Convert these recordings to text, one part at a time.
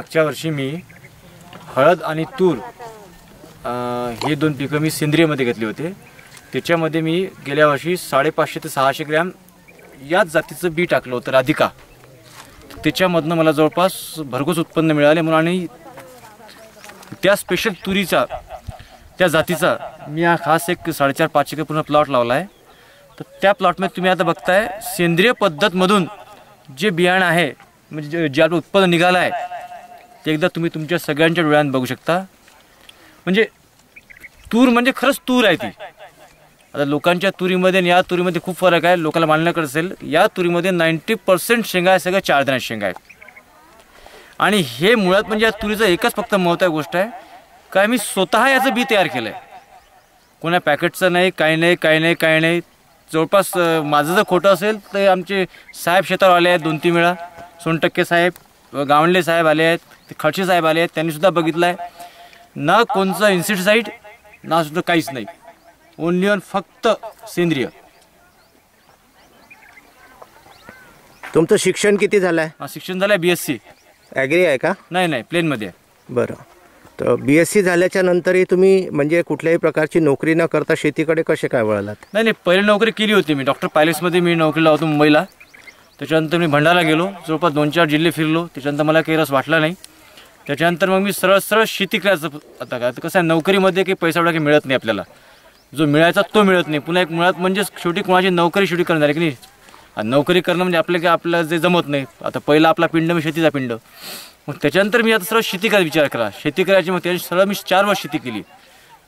मागच्या वर्षी मी हळद आणि तूर हे दोन पिकं मी सेंद्रियमध्ये घेतले होते। त्याच्यामध्ये मी गेल्या वर्षी 550 ते 600 ग्रॅम याच जातीचं बी टाकलं होतं, राधिका। त्याच्यामधनं मला जवळपास भरघोस उत्पन्न मिळाले म्हणून आणि त्या स्पेशल तुरीचा त्या जातीचा मी हा खास एक 4.5-5 एकर पूर्ण प्लॉट लावला आहे। तर त्या प्लॉटमध्ये तुम्ही आता बघताय सेंद्रिय पद्धतमधून जे बियाणं आहे म्हणजे जे आपलं उत्पन्न निघालं आहे ते एकदा तुम्ही तुमच्या सगळ्यांच्या डोळ्यात बघू शकता। म्हणजे तूर म्हणजे खरंच तूर आहे ती। आता लोकांच्या तुरीमध्ये आणि या तुरीमध्ये खूप फरक आहे, लोकांना मानण्याकडे असेल। या तुरीमध्ये 90% शेंगा आहे, सगळं 4 दाण्याच्या शेंगा आहेत। आणि हे मुळात म्हणजे या तुरीचं एकच फक्त महत्त्वाची गोष्ट आहे काय मी स्वतः याचं बी तयार केलं आहे, कोणा पॅकेटचं नाही, काही नाही। जवळपास माझं जर खोटं असेल तर आमचे साहेब शेतावर आले आहेत 2-3 वेळा, सोनटक्के साहेब, गावंडले साहेब आले आहेत, खडसे साहेब आले आहेत, त्यांनीसुद्धा बघितलं आहे। ना कोणचं इन्सेक्टिसाईड ना सुद्धा काहीच नाही, ओनली ऑन फक्त सेंद्रिय। तुमचं शिक्षण किती झालं आहे? शिक्षण झालं आहे BSc। ॲग्री आहे का? नाही प्लेनमध्ये आहे। बरं, तर BSc झाल्याच्या नंतरही तुम्ही म्हणजे कुठल्याही प्रकारची नोकरी न करता शेतीकडे कसे काय वळलात? नाही पहिले नोकरी केली होती मी, डॉक्टर पायलट्समध्ये मी नोकरीला होतो मुंबईला। त्याच्यानंतर मी भंडारा गेलो, जवळपास 2-4 जिल्हे फिरलो, त्याच्यानंतर मला काही रस वाटला नाही। त्याच्यानंतर मग मी सरळ शेती करायचं। आता काय कसं आहे, नोकरीमध्ये काही पैसा एवढा काही मिळत नाही आपल्याला, जो मिळायचा तो मिळत नाही। पुन्हा एक मुळात म्हणजे शेवटी कोणाची नोकरी शेवटी करणार आहे की नाही, नोकरी करणं म्हणजे आपल्याला जे जमत नाही। आता पहिला आपला पिंड म्हणजे शेतीचा पिंड, मग त्याच्यानंतर मी आता सरळ शेती करायचा विचार करा, शेती करायची। मग त्याची सरळ मी 4 वर्ष शेती केली,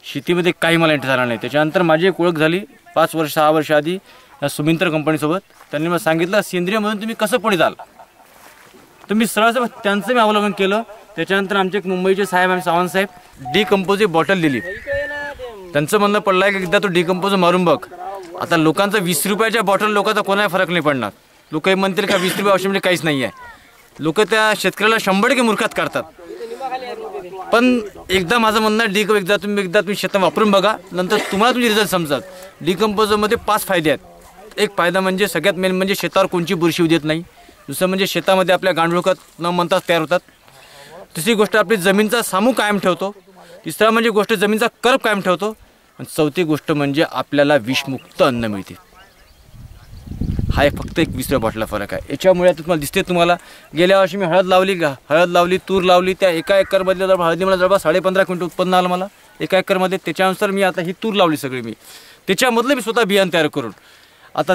शेतीमध्ये काही मला इंटरेस्ट आला नाही। त्याच्यानंतर माझी एक ओळख झाली 5-6 वर्ष आधी या सुमिंत्र कंपनीसोबत। त्यांनी मला सांगितलं सेंद्रियमधून तुम्ही कसं पुढे जाल, तर मी सरळ त्यांचं मी अवलंबन केलं। त्याच्यानंतर आमचे एक मुंबईचे साहेब आम्ही सावंत साहेब डिकम्पोजची बॉटल दिली, त्यांचं म्हणणं पडलं की एकदा तो डिकम्पोज मारून बघ। आता लोकांचं 20 रुपयाच्या बॉटल लोकांचा कोणाला फरक नाही पडणार, लोक हे म्हणतील का 20 रुपये औषध म्हणजे काहीच नाही आहे, लोक त्या शेतकऱ्याला 100% मूर्खात काढतात। पण एकदा माझं म्हणणं एकदा तुम्ही शेतात वापरून बघा, नंतर तुम्हाला तुमचे रिझल्ट समजतात। डिकम्पोजरमध्ये 5 फायदे आहेत। एक फायदा म्हणजे सगळ्यात मेन म्हणजे शेतावर कोणची बुरशी येऊ देत नाही, दुसरं म्हणजे शेतामध्ये आपल्या गांडूळखत न म्हणताच तयार होतात, तिसरी गोष्ट आपली जमीनचा सामू कायम ठेवतो, तिसरा म्हणजे गोष्ट जमीनचा कर्ब कायम ठेवतो, आणि चौथी गोष्ट म्हणजे आपल्याला विषमुक्त अन्न मिळते। हा फक्त एक 20 रुपया बॉटलला फरक आहे। याच्यामुळे तुम्हाला दिसते, तुम्हाला गेल्या वर्षी मी हळद लावली तूर लावली, त्या एका एकरमध्ये हळदी मला जवळपास 15.5 क्विंटल उत्पन्न आलं मला एका एकरमध्ये। त्याच्यानुसार मी आता ही तूर लावली सगळी मी, त्याच्यामधलं मी स्वतः बियाणं तयार करून आता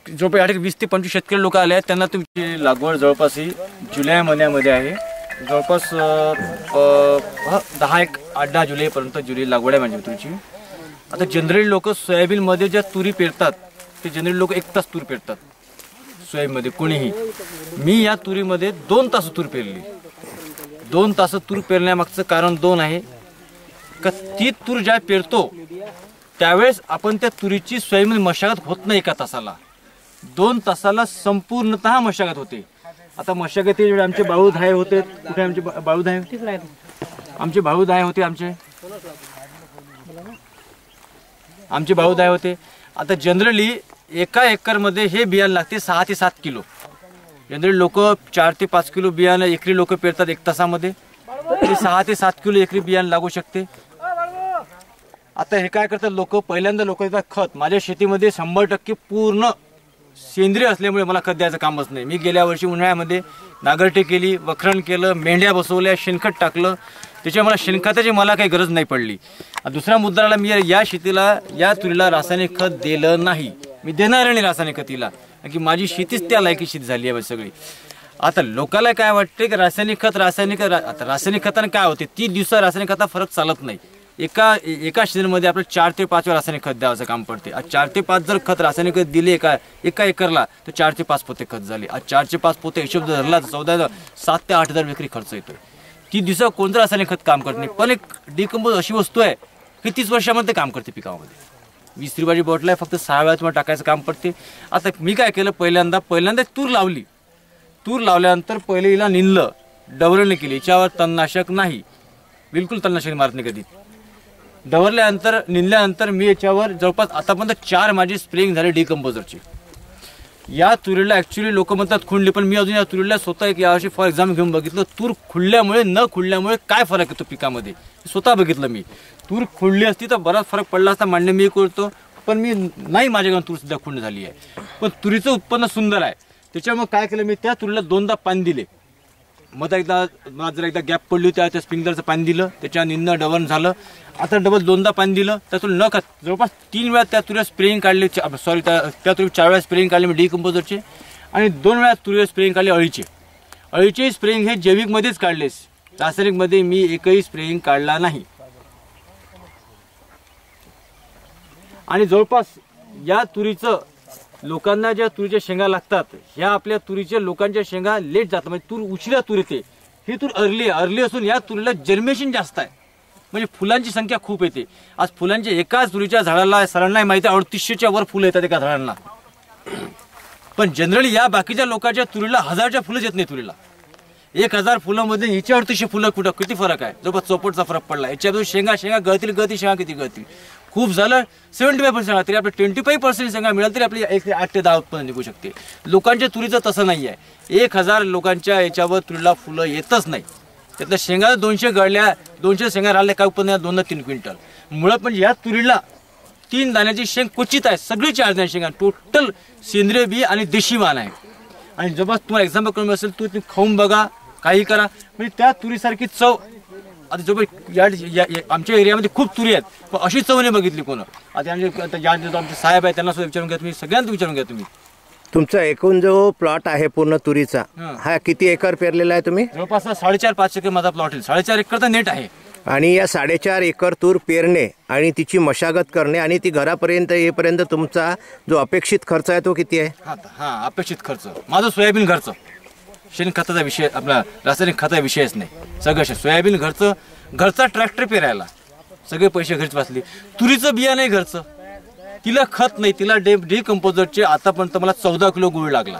जो 20 ते 25 शेतकरी लोक आले आहेत त्यांना तुमची लागवड जवळपास ही जुलै महिन्यामध्ये आहे, जवळपास 8-10 जुलैपर्यंत लागवड आहे माझी तुरीची। आता जनरली लोक सोयाबीनमध्ये ज्या तुरी पेरतात ते जनरली लोक 1 तास तूर पेरतात सोयाबीनमध्ये कोणीही। मी या तुरीमध्ये 2 तास तूर पेरली। 2 तास तूर पेरण्यामागचं कारण 2 आहे का ती तूर ज्या पेरतो त्यावेळेस आपण त्या तुरीची सोयाबीन मशागत होत नाही 1 तासाला, 2 तासाला संपूर्णतः मशागत होते। आता मशागतीवेळी आमचे बाळूधाय होते, कुठे आमचे बाळूधाय होते, आमचे बाळूधाय होते। आता जनरली एका एकरमध्ये हे बियाणं लागते 6 ते 7 किलो। जनरली लोक 4 ते 5 किलो बियाणं एकरी लोक पेरतात 1 तासामध्ये, 6 ते 7 किलो एकरी बियाणं लागू शकते। आता हे काय करतात लोक, पहिल्यांदा लोक देतात खत। माझ्या शेतीमध्ये 100% पूर्ण सेंद्रिय असल्यामुळे मला खत द्यायचं कामच नाही। मी गेल्या वर्षी उन्हाळ्यामध्ये नांगरटी केली, वखरण केलं, मेंढ्या बसवल्या, शेणखत टाकलं, त्याच्यामुळे मला शेणखताची काही गरज नाही पडली। दुसरा मुद्दा आला, मी या शेतीला या तुरीला रासायनिक खत दिलं नाही, मी देणार नाही रासायनिक खतीला, की माझी शेतीच त्या लायकी शेती झाली आहे सगळी। आता लोकांना काय वाटते की रासायनिक खताने काय होते, 30 दिवसात रासायनिक खता फरक चालत नाही। एका सीझनमध्ये आपल्याला 4 ते 5 वेळा रासायनिक खत द्यायचं काम पडते। आज 4 ते 5 जर खत रासायनिक खत दिले एका एकरला तर 4 ते 5 पोते खत झाले। आज 4 ते 5 पोते हिशोब धरला तर 7 ते 8 हजार विक्री खर्च येतो। 30 दिवसात कोणतं रासायनिक खत काम करत नाही। पण एक डिकम्पोज अशी वस्तू आहे की 30 वर्षामध्ये काम करते पिकामध्ये। 20 रुपयाची बॉटल आहे, फक्त 6 वेळा तुम्हाला टाकायचं काम पडते। आता मी काय केलं, पहिल्यांदा तूर लावली, तूर लावल्यानंतर पहिले हिला निंदलं, डवरणी केली, याच्यावर तणनाशक नाही, बिलकुल तणनाशक मारत नाही कधी। निंदल्यानंतर मी याच्यावर जवळपास आतापर्यंत 4 माझी स्प्रेइंग झाली डिकम्पोजरची। या तुरीला ॲक्च्युली लोक म्हणतात खुंडली, पण मी अजून या तुरीला स्वतः एक यावर्षी फॉर एक्झाम्पल घेऊन बघितलं. तूर खुडल्यामुळे न खुडल्यामुळे काय फरक येतो पिकामध्ये स्वतः बघितलं मी. तूर खुडली असती तर बराच फरक पडला असता मान्य मी करतो, पण मी नाही, माझ्याकडून तूर सुद्धा खुंड झाली आहे. पण तुरीचं उत्पन्न सुंदर आहे. त्याच्यामुळे काय केलं मी, त्या तुरीला 2दा पाणी दिले. मग मला जर एकदा गॅप पडली होती, त्या स्प्रिंकलरचं पाणी दिलं, त्याच्या निन्न डबल झालं. आता डबल 2दा पाणी दिलं. त्यातून न का जवळपास 3 वेळा त्या तुरीला स्प्रेइंग काढले, सॉरी त्या तुरी 4 वेळा स्प्रेइंग काढले मी डिकम्पोजरचे, आणि 2 वेळा तुरीला स्प्रेइंग काढले अळीचे स्प्रेइंग हे जैविकमध्येच काढलेस. रासायनिकमध्ये मी एकही स्प्रेइंग काढला नाही. आणि जवळपास या तुरीचं लोकांना ज्या तुरीच्या शेंगा लागतात, ह्या आपल्या तुरीच्या लोकांच्या शेंगा लेट जातात, म्हणजे तूर उशिरा तूर येते. ही तूर अर्ली असून या तुरीला जर्मिनेशन जास्त आहे, म्हणजे फुलांची संख्या खूप येते. आज फुलांच्या एकाच तुरीच्या झाडाला सरांना माहिती आहे 3800च्या वर फुलं येतात एका झाडांना. पण जनरली या बाकीच्या लोकांच्या तुरीला 1000च्या फुलंच येत नाही. तुरीला 1000 फुलांमध्ये हिच्या 3800 फुलं कुठं, किती फरक आहे, जवळपास 64चा फरक पडला. याच्यापासून शेंगा गळतील शेंगा किती गळतील. खूप झालं 75% शेंगा, तरी आपल्या 25% शेंगा मिळाल तरी आपली 8 ते 10 उत्पन्न निघू शकते. लोकांच्या तुरीचं तसं नाही आहे. 1000 लोकांच्या याच्यावर तुरीला फुलं येतच नाही. त्यातल्या शेंगा 200 गळल्या, 200 शेंगा राहिल्या, काय उत्पन्न 2 ते 3 क्विंटल. मुळात म्हणजे या तुरीला 3 दाण्याची शेंग क्वचित आहे. सगळी 4 दाण्याची शेंगा, टोटल सेंद्रिय बी आणि देशी वाण आहे. आणि जेव्हा तुम्हाला एक्झाम्पल करून असेल तू खाऊन बघा, काही करा, म्हणजे त्या तुरीसारखी चव आता जो आमच्या एरियामध्ये खूप तुरी आहेत, पण अशी चव नाही बघितली कोण. आता आमचे साहेब आहेत त्यांना सुद्धा विचारून घ्या तुम्ही, सगळ्यांना विचारून घ्या तुम्ही. तुमचा एकूण जो प्लॉट आहे पूर्ण तुरीचा, हा किती एकर पेरलेला आहे तुम्ही? जवळपास 4.5-5 एकर माझा प्लॉट आहे. 4.5 एकर तर नेट आहे. आणि या 4.5 एकर तूर पेरणे आणि तिची मशागत करणे आणि ती घरापर्यंत येईपर्यंत तुमचा जो अपेक्षित खर्च आहे तो किती आहे? हा अपेक्षित खर्च माझा सोयाबीन घरचं, शेणखताचा विषय, आपला रासायनिक खताचा विषयच नाही. सगळं सोयाबीन घरचा ट्रॅक्टर पेरायला सगळे पैसे घरच वाचले. तुरीचं बिया नाही घरचं, तिला खत नाही, तिला डिकम्पोजरचे आतापर्यंत मला 14 किलो गुळ लागला.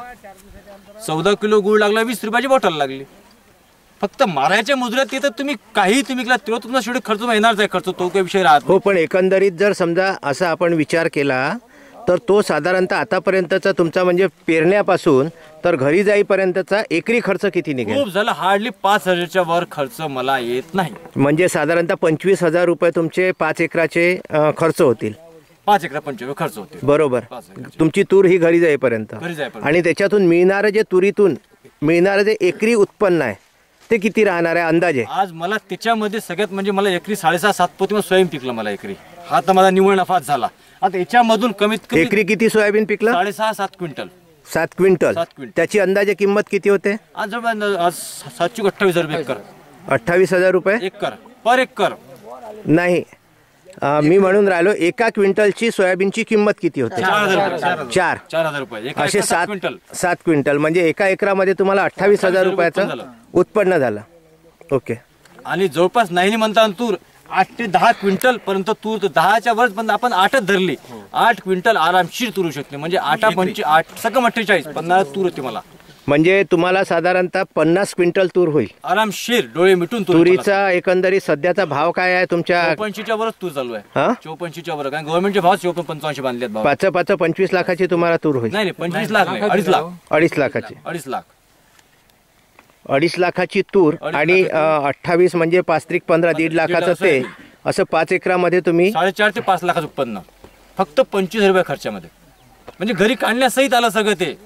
14 किलो गुळ लागला, 20 रुपयाची बॉटल लागली. फक्त मारायच्या मजुऱ्यात ते तर तुम्ही काही केला तेव्हा तुमचा शेवटी खर्च येणारच आहे. खर्च तो काही विषय राहत हो, पण एकंदरीत जर समजा असा आपण विचार केला तर तो साधारणतः आतापर्यंतचा तुमचा म्हणजे पेरण्यापासून तर घरी जाईपर्यंतचा एकरी खर्च किती निघेल? खूप झालं, हार्डली 5000च्या वर खर्च मला येत नाही. म्हणजे साधारणतः 25,000 रुपये तुमचे 5 एकराचे खर्च होतील. 5 एकर 25 खर्च होते बरोबर. तुमची तूर ही घरी जाईपर्यंत, आणि त्याच्यातून मिळणारं जे तुरीतून मिळणारं जे एकरी उत्पन्न आहे ते किती राहणार आहे अंदाजे? आज मला त्याच्यामध्ये सगळ्यात म्हणजे मला एकरी 6.5-7 पोती सोयाबीन पिकलं मला एकरी. हा तर माझा निव्वळ नफाच झाला. आता याच्यामधून कमीत कमी एकरी किती सोयाबीन पिकलं? 6.5-7 क्विंटल. 7 क्विंटल. त्याची अंदाजे किंमत किती होते? आज 728,000 रुपये एकर. 28,000 रुपये एकर पर एकर नाही, मी म्हणून राहिलो एका क्विंटलची सोयाबीनची किंमत किती होते? 4,000 रुपये. असे 7 क्विंटल म्हणजे एका एकरामध्ये तुम्हाला 28,000 रुपयाचं उत्पन्न झालं. ओके. आणि जवळपास नाही म्हणता तूर 8 ते 10 क्विंटल पर्यंत तूर, 10च्या वर पण आपण 8च धरली, 8 क्विंटल आरामशीर तुरू शकते. म्हणजे 8 सकम 48 50 तूर होती मला. म्हणजे तुम्हाला साधारणतः 50 क्विंटल तूर होईल आरामशीर, डोळे मिटून. तुरीचा एकंदरीत सध्याचा भाव काय आहे तुमच्या? 54च्या वरच तूर चालू आहे. 54च्या वर, कारण गव्हर्नमेंटचे भाव 54-55 बांधलेत भाव. 25 लाखाची तुम्हाला तूर होईल? नाही 25 लाख नाही, 2.5 लाख. 2.5 लाखाची. 2.5 लाखाची तूर आणि 28 म्हणजे 5-15 1.5 लाखाचं ते असं 5 एकरामध्ये तुम्ही 4.5 ते 5 लाखाचं उत्पन्न फक्त 25 रुपये खर्चामध्ये. म्हणजे घरी काढण्यासहित आलं सगळं. ते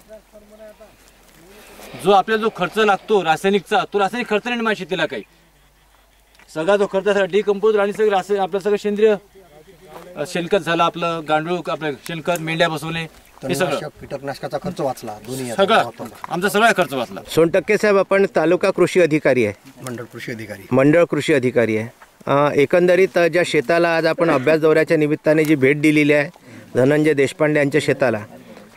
जो आपल्याला जो खर्च लागतो रासायनिकचा, तो रासायनिक खर्च नाही माझ्या शेतीला काही. सगळा जो खर्च डिकम्पोज आणि सगळं रासायनिक आपलं सगळं सेंद्रिय शेणखत झालं, आपलं गांडूळ, आपलं शेणखत, मेंढ्या बसवणे, हे सगळं कीटकनाशकाचा खर्च वाचला. सगळं आमचा सगळा खर्च वाचला. सोनटक्के साहेब, आपण तालुका कृषी अधिकारी आहे, मंडळ कृषी अधिकारी आहे. एकंदरीत ज्या शेताला आज आपण अभ्यास दौऱ्याच्या निमित्ताने जी भेट दिलेली आहे धनंजय देशपांडे यांच्या शेताला,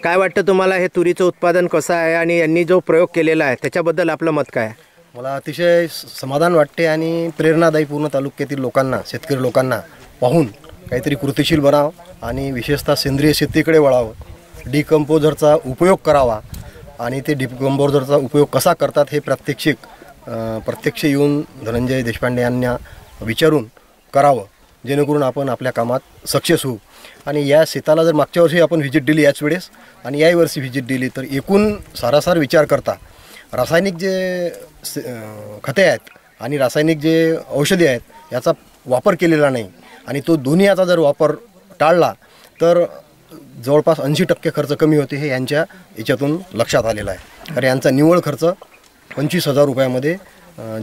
काय वाटतं तुम्हाला हे तुरीचं उत्पादन कसं आहे आणि यांनी जो प्रयोग केलेला आहे त्याच्याबद्दल आपलं मत काय आहे? मला अतिशय समाधान वाटते आणि प्रेरणादायी पूर्ण तालुक्यातील लोकांना, शेतकरी लोकांना पाहून काहीतरी कृतिशील बनावं आणि विशेषतः सेंद्रिय शेतीकडे वळावं, डिकम्पोजरचा उपयोग करावा आणि ते डिकम्पोजरचा उपयोग कसा करतात हे प्रत्यक्ष येऊन धनंजय देशपांडे यांना विचारून करावं. जेणेकरून आपण आपल्या कामात सक्सेस होऊ. आणि या शेताला जर मागच्या वर्षी आपण व्हिजिट दिली याच वेळेस आणि याही वर्षी व्हिजिट दिली तर एकूण सारासार विचार करता रासायनिक जे खते आहेत आणि रासायनिक जे औषधी आहेत याचा वापर केलेला नाही आणि तो दोन्ही याचा जर वापर टाळला तर जवळपास 80% खर्च कमी होते हे यांच्या याच्यातून लक्षात आलेलं आहे. कारण यांचा निव्वळ खर्च 25,000 रुपयामध्ये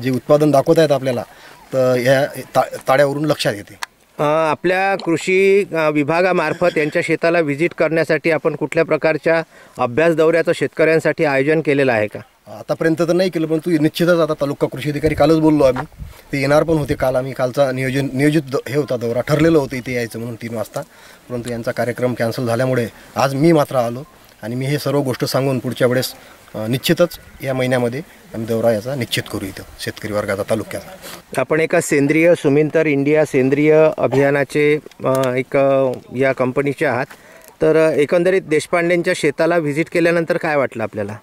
जे उत्पादन दाखवत आहेत आपल्याला तर या ताड्यावरून लक्षात येते. आपल्या कृषी विभागामार्फत यांच्या शेताला व्हिजिट करण्यासाठी आपण कुठल्या प्रकारच्या अभ्यास दौऱ्याचं शेतकऱ्यांसाठी आयोजन केलेलं आहे का? आतापर्यंत तर नाही केलं, परंतु निश्चितच आता तालुका कृषी अधिकारी कालच बोललो आम्ही, ते येणार पण होते. काल आम्ही कालचा नियोजित हे होता दौरा ठरलेलं होतं इथे यायचं म्हणून 3 वाजता, परंतु यांचा कार्यक्रम कॅन्सल झाल्यामुळे आज मी मात्र आलो आणि मी हे सर्व गोष्ट सांगून पुढच्या वेळेस निश्चितच या महिन्यामध्ये आम्ही दौरा याचा निश्चित करू इथं शेतकरी वर्गाचा तालुक्याचा. आपण एका सेंद्रिय सुमिंतर इंडिया सेंद्रिय अभियानाचे एक या कंपनीचे आहात, तर एकंदरीत देशपांडेंच्या शेताला व्हिजिट केल्यानंतर काय वाटलं आपल्याला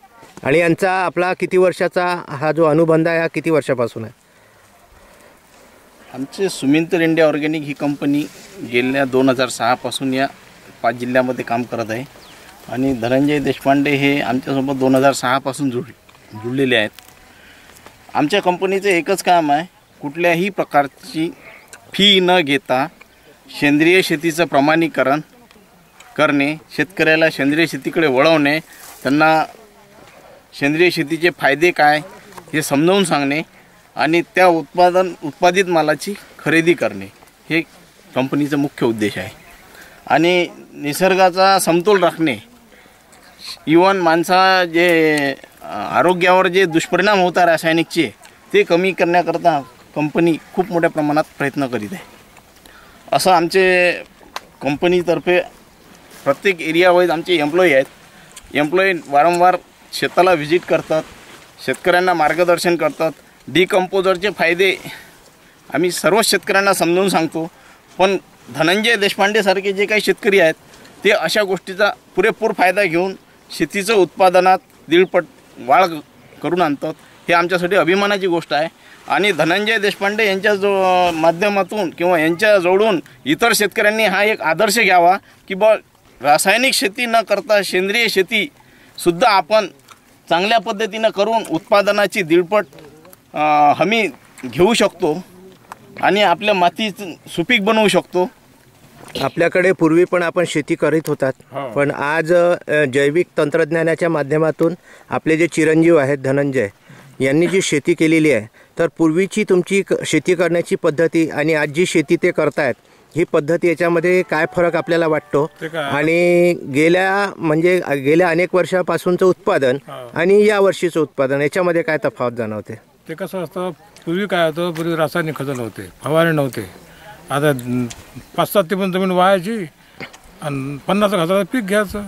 आणि यांचा आपला किती वर्षाचा हा जो अनुबंध आहे हा किती वर्षापासून आहे? आमचे सुमिंतर इंडिया ऑर्गॅनिक ही कंपनी गेल्या 2006 पासून या 5 जिल्ह्यामध्ये काम करत आहे आणि धनंजय देशपांडे हे आमच्यासोबत 2006 पासून जुळलेले आहेत. आमच्या कंपनीचं एकच काम आहे, कुठल्याही प्रकारची फी न घेता सेंद्रिय शेतीचं प्रमाणीकरण करणे, शेतकऱ्याला सेंद्रिय शेतीकडे वळवणे, त्यांना सेंद्रिय शेतीचे फायदे काय हे समजावून सांगणे आणि त्या उत्पादित मालाची खरेदी करणे हे कंपनीचा मुख्य उद्देश आहे. आणि निसर्गाचा समतोल राखणे, इवन माणसा जे आरोग्यावर जे दुष्परिणाम होतात रासायनिकचे ते कमी करण्याकरता कंपनी खूप मोठ्या प्रमाणात प्रयत्न करीत आहे. असं आमचे कंपनीतर्फे प्रत्येक एरिया वाईज आमचे एम्प्लॉई आहेत. एम्प्लॉई वारंवार शेताला व्हिजिट करतात, शेतकऱ्यांना मार्गदर्शन करतात. डिकंपोजरचे फायदे आम्ही सर्व शेतकऱ्यांना समजावून सांगतो, पण धनंजय देशपांडेसारखे जे काही शेतकरी आहेत ते अशा गोष्टीचा पुरेपूर फायदा घेऊन शेतीचं उत्पादनात 1.5 वाढ करून आणतात. हे आमच्यासाठी अभिमानाची गोष्ट आहे. आणि धनंजय देशपांडे यांच्या माध्यमातून किंवा यांच्याजवळून इतर शेतकऱ्यांनी हा एक आदर्श घ्यावा की रासायनिक शेती न करता सेंद्रिय शेतीसुद्धा आपण चांगल्या पद्धतीनं करून उत्पादनाची 1.5 हमी घेऊ शकतो आणि आपल्या माती सुपीक बनवू शकतो. आपल्याकडे पूर्वी पण आपण शेती करीत होतात, पण आज जैविक तंत्रज्ञानाच्या माध्यमातून आपले जे चिरंजीव आहेत धनंजय यांनी जी शेती केलेली आहे, तर पूर्वीची तुमची शेती करण्याची पद्धती आणि आज जी शेती ते करतायत ही पद्धती याच्यामध्ये काय फरक आपल्याला वाटतो? आणि गेल्या अनेक वर्षापासूनचं उत्पादन आणि या वर्षीचं उत्पादन याच्यामध्ये काय तफावत जाणवते? ते कसं असतं, पूर्वी काय होतं, पूर्वी रासायनिक खतं नव्हते, फवारे नव्हते. आता 5-7 ते पण जमीन वाहायची आणि 50,000 पीक घ्यायचं,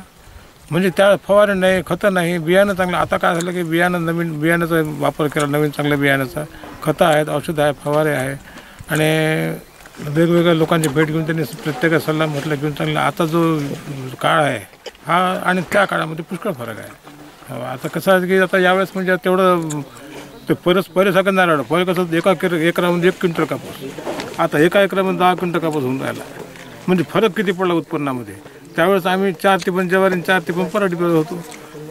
म्हणजे त्या फवारे नाही, खतं नाही, बियाणं चांगलं. आता काय झालं की नवीन बियाण्याचा वापर केला, नवीन चांगल्या बियाण्याचा, खतं आहेत, औषधं आहे, फवारे आहे आणि वेगवेगळ्या लोकांची भेट घेऊन त्यांनी प्रत्येक सल्ला म्हटलं घेऊन चांगला. आता जो काळ आहे हा आणि त्या काळामध्ये पुष्कळ फरक आहे. आता कसं आहे की आता यावेळेस म्हणजे तेवढं ते पहिल्यासारखं नाही राहिलं. पहिले कसं एका एकरामध्ये 1 क्विंटल कापूस, आता एका एकरामध्ये 10 क्विंटल कापूस होऊन राहिला. म्हणजे फरक किती पडला उत्पन्नामध्ये. त्यावेळेस आम्ही 4 ते 5 ज्वारी आणि 4 ते 5 पराठी पेरत होतो,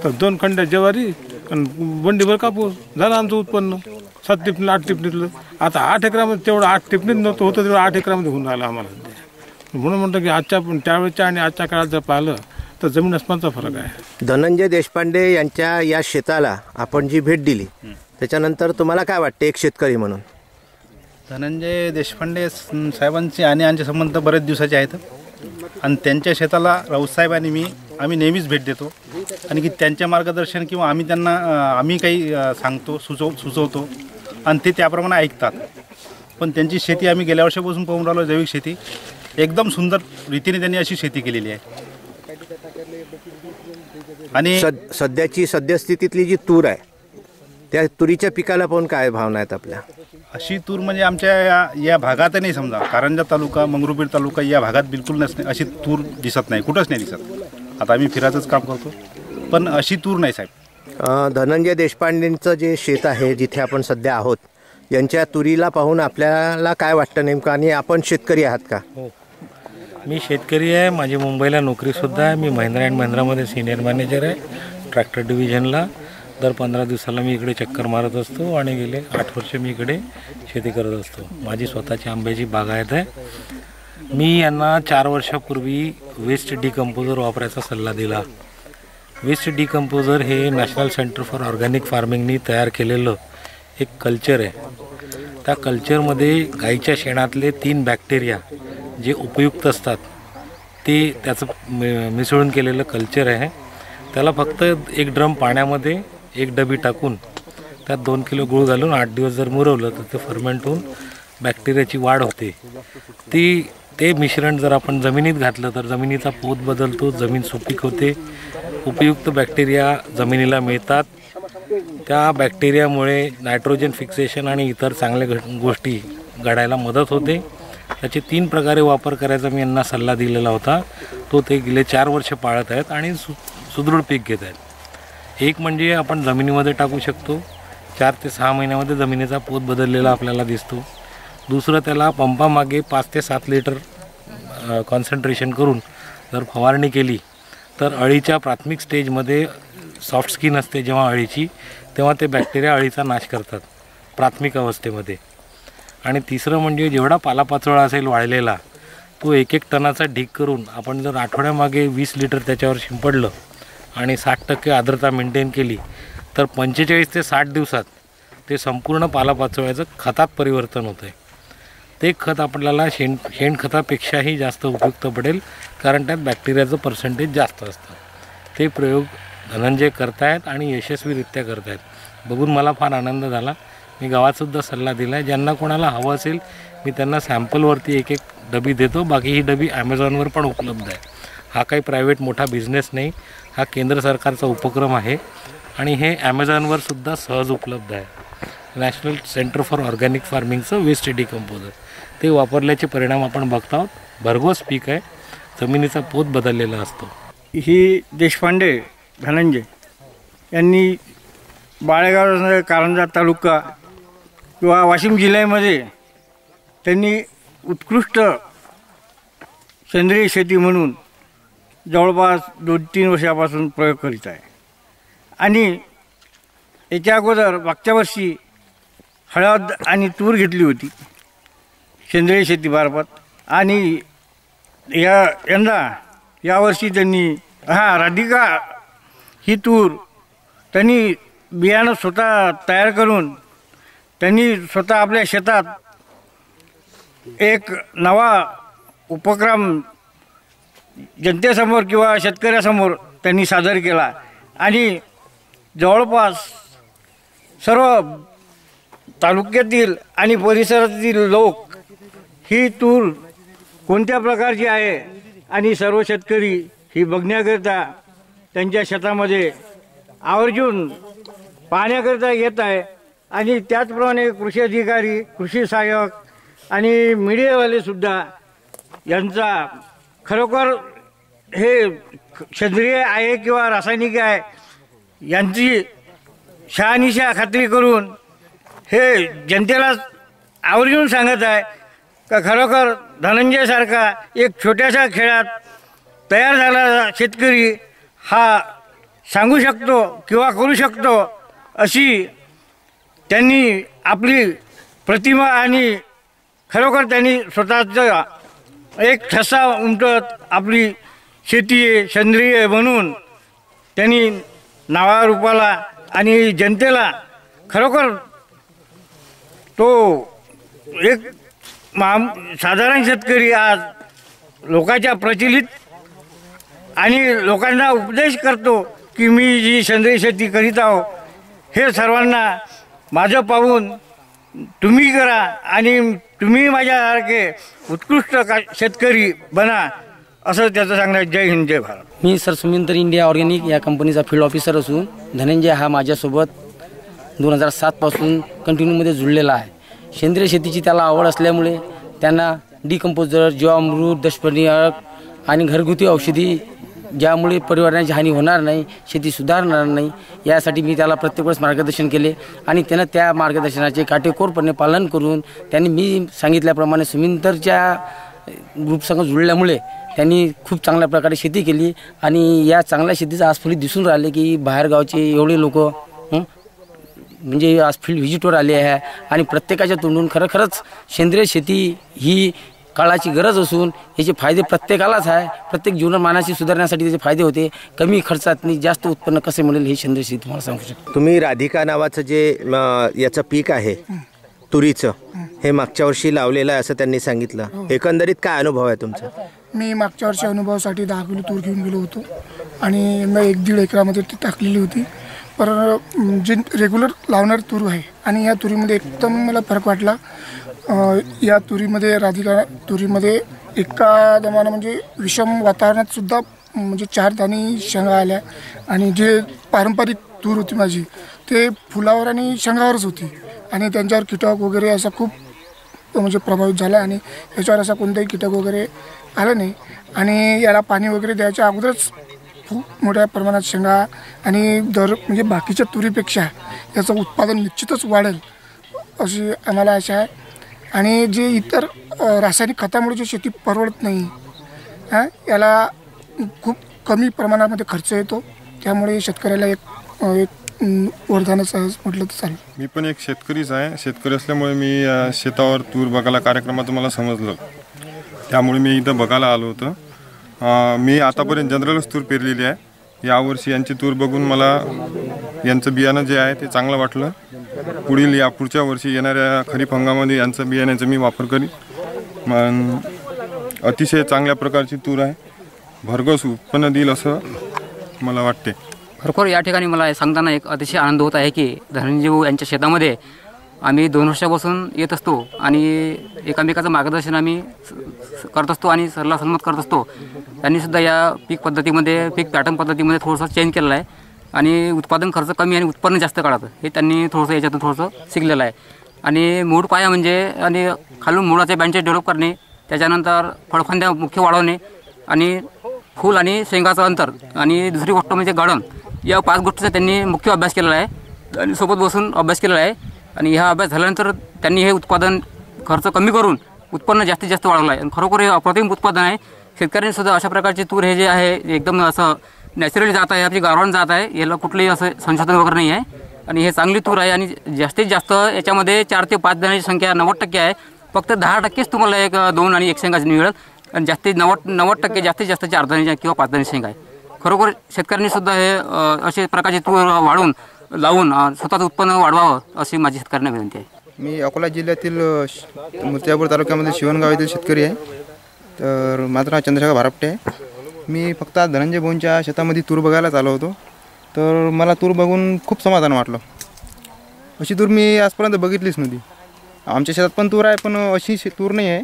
तर 2 खंड्या ज्वारी आणि बंडीभर कापूस झालं आमचं उत्पन्न. 7 टिपणीला 8 टिपणीतलं. आता 8 एकरामध्ये तेवढं 8 टिपणीत नव्हतं होतं, तेवढं 8 एकरामध्ये होऊन राहिलं आम्हाला. म्हणून म्हणतो की त्यावेळेच्या आणि आजच्या काळात जर पाहिलं तर जमीन अस्मानचा फरक आहे. धनंजय देशपांडे यांच्या या शेताला आपण जी भेट दिली त्याच्यानंतर तुम्हाला काय वाटते एक शेतकरी म्हणून? धनंजय देशपांडे साहेबांचे आणि यांचे संबंध बरेच दिवसाचे आहेत आणि त्यांच्या शेताला राऊतसाहेब आणि आम्ही नेहमीच भेट देतो आणि की त्यांच्या मार्गदर्शन किंवा आम्ही काही सांगतो, सुचवतो आणि ते त्याप्रमाणे ऐकतात. पण त्यांची शेती आम्ही गेल्या वर्षापासून पाहून राहिलो, जैविक शेती एकदम सुंदर रीतीने त्यांनी अशी शेती केलेली आहे. आणि सध्याची सद्यस्थितीतली जी तूर आहे त्या तुरीच्या पिकाला पाहून काय भावना आहेत आपल्या? अशी तूर म्हणजे आमच्या या भागात नाही, समजा कारंजा तालुका, मंगरुळपीर तालुका या भागात बिलकुल नसणे, अशी तूर दिसत नाही, कुठंच नाही दिसत. आता आम्ही फिरायचंच काम करतो, पण अशी तूर नाही साहेब. धनंजय देशपांडेंचं जे शेत आहे जिथे आपण सध्या आहोत यांच्या तुरीला पाहून आपल्याला काय वाटतं नेमकं, आणि आपण शेतकरी आहात का? मी शेतकरी आहे, माझी मुंबईला नोकरीसुद्धा आहे. मी महिंद्रा अँड महिंद्रामध्ये सिनियर मॅनेजर आहे ट्रॅक्टर डिव्हिजनला. दर 15 दिवसाला मी इकडे चक्कर मारत असतो आणि गेले 8 वर्ष मी इकडे शेती करत असतो. माझी स्वतःची आंब्याची बागायत आहे. मी यांना 4 वर्षापूर्वी वेस्ट डिकम्पोजर वापरायचा सल्ला दिला. वेस्ट डिकम्पोजर हे नॅशनल सेंटर फॉर ऑर्गॅनिक फार्मिंगनी तयार केलेलं एक कल्चर आहे. त्या कल्चरमध्ये गाईच्या शेणातले 3 बॅक्टेरिया जे उपयुक्त असतात ते त्याचं मिसळून केलेलं कल्चर आहे. त्याला फक्त 1 ड्रम पाण्यामध्ये 1 डबी टाकून त्यात 2 किलो गूळ घालून 8 दिवस जर मुरवलं तर ते फर्मेंट होऊन बॅक्टेरियाची वाढ होते. ते मिश्रण जर आपण जमिनीत घातलं तर जमिनीचा पोत बदलतो, जमीन सुपीक होते, उपयुक्त बॅक्टेरिया जमिनीला मिळतात. त्या बॅक्टेरियामुळे नायट्रोजन फिक्सेशन आणि इतर चांगल्या गोष्टी घडायला मदत होते. त्याचे 3 प्रकारे वापर करायचा मी यांना सल्ला दिलेला होता. तो ते गेले 4 वर्ष पाळत आहेत आणि सुदृढ पीक घेत आहेत. एक म्हणजे आपण जमिनीमध्ये टाकू शकतो. 4 ते 6 महिन्यामध्ये जमिनीचा पोत बदललेला आपल्याला दिसतो. दुसरं, त्याला पंपामागे 5 ते 7 लिटर कॉन्सन्ट्रेशन करून जर फवारणी केली तर अळीच्या प्राथमिक स्टेजमध्ये सॉफ्ट स्किन असते जेव्हा अळीची, तेव्हा ते बॅक्टेरिया अळीचा नाश करतात प्राथमिक अवस्थेमध्ये. आणि तिसरं म्हणजे जेवढा पालापाचोळा असेल वाळलेला तो 1-1 टनाचा ढीग करून आपण जर आठवड्यामागे 20 लिटर त्याच्यावर शिंपडलं आणि 60% आर्द्रता मेंटेन केली तर 45 ते 60 दिवसात ते संपूर्ण पालापाचोळ्याचं खतात परिवर्तन होतं आहे. ते खत आपल्याला शेणखतापेक्षाही जास्त उपयुक्त पडेल, कारण त्यात बॅक्टेरियाचं पर्सेंटेज जास्त असतं. ते प्रयोग धनंजय करतायत आणि यशस्वीरित्या करतायत. बघून मला फार आनंद झाला. मी गावातसुद्धा सल्ला दिला आहे. ज्यांना कोणाला हवं असेल मी त्यांना सॅम्पलवरती 1-1 डबी देतो. बाकी ही डबी ॲमेझॉनवर पण उपलब्ध आहे. हा काही प्रायव्हेट मोठा बिझनेस नाही, हा केंद्र सरकारचा उपक्रम आहे आणि हे ॲमेझॉनवर सुद्धा सहज उपलब्ध आहे. नॅशनल सेंटर फॉर ऑर्गॅनिक फार्मिंगचं वेस्ट डिकम्पोजर ते वापरल्याचे परिणाम आपण बघत आहोत. भरघोस पीक आहे, जमिनीचा पोत बदललेला असतो. ही देशपांडे धनंजय यांनी बाळेगाव कारंजा तालुका किंवा वाशिम जिल्ह्यामध्ये त्यांनी उत्कृष्ट सेंद्रिय शेती म्हणून जवळपास 2-3 वर्षापासून प्रयोग करीत आहे. आणि याच्या अगोदर मागच्या वर्षी हळद आणि तूर घेतली होती सेंद्रिय शेतीमार्फत. आणि यावर्षी त्यांनी राधिका ही तूर त्यांनी बियाणं स्वतः तयार करून त्यांनी स्वतः आपल्या शेतात एक नवा उपक्रम जनतेसमोर किंवा शेतकऱ्यासमोर त्यांनी सादर केला. आणि जवळपास सर्व तालुक्यातील आणि परिसरातील लोक ही तूर कोणत्या प्रकारची आहे आणि सर्व शेतकरी ही बघण्याकरिता त्यांच्या शेतामध्ये आवर्जून पाहण्याकरिता येत आहे. आणि त्याचप्रमाणे कृषी अधिकारी, कृषी सहाय्यक आणि मीडियावालेसुद्धा यांचा खरोखर हे सेंद्रिय आहे किंवा रासायनिक आहे यांची शहानिशा खात्री करून हे जनतेला आवर्जून सांगत आहे का खरोखर धनंजयसारखा एक छोट्याशा खेळात तयार झालेला शेतकरी हा सांगू शकतो किंवा करू शकतो, अशी त्यांनी आपली प्रतिमा आणि खरोखर त्यांनी स्वतःचा एक ठसा उमटत आपली शेती सेंद्रिय म्हणून त्यांनी नावारूपाला आणि जनतेला खरोखर तो एक साधारण शेतकरी आज लोकांच्या प्रचलित आणि लोकांना उपदेश करतो की मी जी सेंद्रिय शेती करीत आहो हे सर्वांना माझं पाहून तुम्ही करा आणि तुम्ही माझ्यासारखे उत्कृष्ट शेतकरी बना, असं त्याचं सांगणं. जय हिंद, जय भारत. मी सर सुमिंतर इंडिया ऑर्गॅनिक या कंपनीचा फील्ड ऑफिसर असून धनंजय हा माझ्यासोबत 2007पासून कंटिन्यूमध्ये जुळलेला आहे. सेंद्रिय शेतीची त्याला आवड असल्यामुळे त्यांना डिकम्पोजर, जीवामृत, दशपर्णी आणि घरगुती औषधी ज्यामुळे पर्यावरणाची हानी होणार नाही, शेती सुधारणार नाही, यासाठी मी त्याला प्रत्येक वेळेस मार्गदर्शन केले आणि त्यानं त्या मार्गदर्शनाचे काटेकोरपणे पालन करून त्यांनी मी सांगितल्याप्रमाणे सुमिंतरच्या ग्रुपसंग जुळल्यामुळे त्यांनी खूप चांगल्या प्रकारे शेती केली आणि या चांगल्या शेतीचं आज फलित दिसून राहिले की बाहेरगावचे एवढे लोक म्हणजे आज फील्ड व्हिजिटवर आले आहे आणि प्रत्येकाच्या तोंडून खरंच सेंद्रिय शेती ही काळाची गरज असून याचे फायदे प्रत्येकालाच आहे. प्रत्येक जीवनमानाची सुधारण्यासाठी त्याचे फायदे होते. कमी खर्चात जास्त उत्पन्न कसे मिळेल हे सेंद्रिय शेती तुम्हाला सांगू शकतो. तुम्ही राधिका नावाचं जे याचं पीक आहे तुरीचं, हे मागच्या वर्षी लावलेलं आहे असं त्यांनी सांगितलं. एकंदरीत काय अनुभव आहे तुमचा? मी मागच्या वर्षी अनुभवासाठी 10 किलो तूर घेऊन गेलो होतो आणि यंदा 1-1.5 एकरामध्ये ती टाकलेली होती. पर जे रेग्युलर लावणारी तूर आहे आणि या तुरीमध्ये एकदम मला फरक वाटला. या तुरीमध्ये राधिका तुरीमध्ये एका दमानं म्हणजे विषम वातावरणात सुद्धा म्हणजे 4 दाणी शेंगा आल्या आणि जे पारंपरिक तूर होती माझी ते फुलावर आणि शेंगावरच होती आणि त्यांच्यावर कीटक वगैरे असा खूप म्हणजे प्रभावित झाला आणि याच्यावर असा कोणताही कीटक वगैरे आला नाही आणि याला पाणी वगैरे द्यायच्या अगोदरच खूप मोठ्या प्रमाणात शेंगा आणि दर म्हणजे बाकीच्या तुरीपेक्षा याचं उत्पादन निश्चितच वाढेल अशी आम्हाला आशा आहे. आणि जे इतर रासायनिक खतामुळे जे शेती परवडत नाही याला खूप कमी प्रमाणामध्ये खर्च येतो, त्यामुळे शेतकऱ्याला एक वरदानच आहे म्हटलं तर चालेल. मी पण एक शेतकरीच आहे. शेतकरी असल्यामुळे मी शेतावर तूर बघायला कार्यक्रमात मला समजलं, त्यामुळे मी इथं बघायला आलो होतो. मी आतापर्यंत जनरलच तूर पेरलेली आहे. यावर्षी यांची तूर बघून मला यांचं बियाणं जे आहे ते चांगलं वाटलं. पुढच्या वर्षी येणाऱ्या खरीप हंगामामध्ये यांचं बियाण्याचा मी वापर करीन. अतिशय चांगल्या प्रकारची तूर आहे, भरघोस उत्पन्न देईल असं मला वाटते. खरोखर या ठिकाणी मला सांगताना एक अतिशय आनंद होत आहे की धनंजय भाऊ यांच्या शेतामध्ये आम्ही 2 वर्षापासून येत असतो आणि एकामेकाचं मार्गदर्शन आम्ही करत असतो आणि सल्लासलमत करत असतो. त्यांनीसुद्धा या पीक पॅटर्न पद्धतीमध्ये थोडंसं चेंज केलेलं आहे आणि उत्पादन खर्च कमी आणि उत्पन्न जास्त काढायचं हे त्यांनी थोडंसं याच्यातून थोडंसं शिकलेलं आहे. आणि मूळ पाया म्हणजे आणि खालून मुळाचे बँचेस डेव्हलप करणे, त्याच्यानंतर फळफांद्या मुख्य वाढवणे आणि फूल आणि शेंगाचं अंतर आणि दुसरी गोष्ट म्हणजे गार्डन, या 5 गोष्टीचा त्यांनी मुख्य अभ्यास केलेला आहे आणि सोबत बसून अभ्यास केलेला आहे. आणि हा अभ्यास झाल्यानंतर त्यांनी हे उत्पादन खर्च कमी करून उत्पन्न जास्तीत जास्त वाढवलं आहे आणि खरोखर हे अप्रतिम उत्पादन आहे. शेतकऱ्यांनी सुद्धा अशा प्रकारची तूर हे जे आहे एकदम असं नॅचरली जात आहे, आपली गावरान जात आहे, याला कुठलंही असं संशोधन वगैरे नाही आहे आणि हे चांगली तूर आहे. आणि जास्तीत जास्त याच्यामध्ये 4 ते 5 दाण्याची संख्या 90% आहे. फक्त 10%च तुम्हाला एक 2 आणि 1 शेंगाची मिळेल आणि जास्तीत 90% जास्तीत जास्त 4 दाण्याची किंवा 5 दाण्याची शेंगा आहे. खरोखर शेतकऱ्यांनी सुद्धा हे अशा प्रकारची तूर वाढवून लावून स्वतःचं उत्पन्न वाढवावं अशी माझी शेतकऱ्यांना विनंती आहे. मी अकोला जिल्ह्यातील मूर्तिजापूर तालुक्यामध्ये शिवणगाव येथील शेतकरी आहे. तर माझं नाव चंद्रशेखर भारपटे आहे. मी फक्त धनंजय भाऊंच्या शेतामध्ये तूर बघायलाच आलो होतो. तर मला तूर बघून खूप समाधान वाटलं. अशी तूर मी आजपर्यंत बघितलीच नव्हती. आमच्या शेतात पण तूर आहे पण अशी तूर नाही आहे.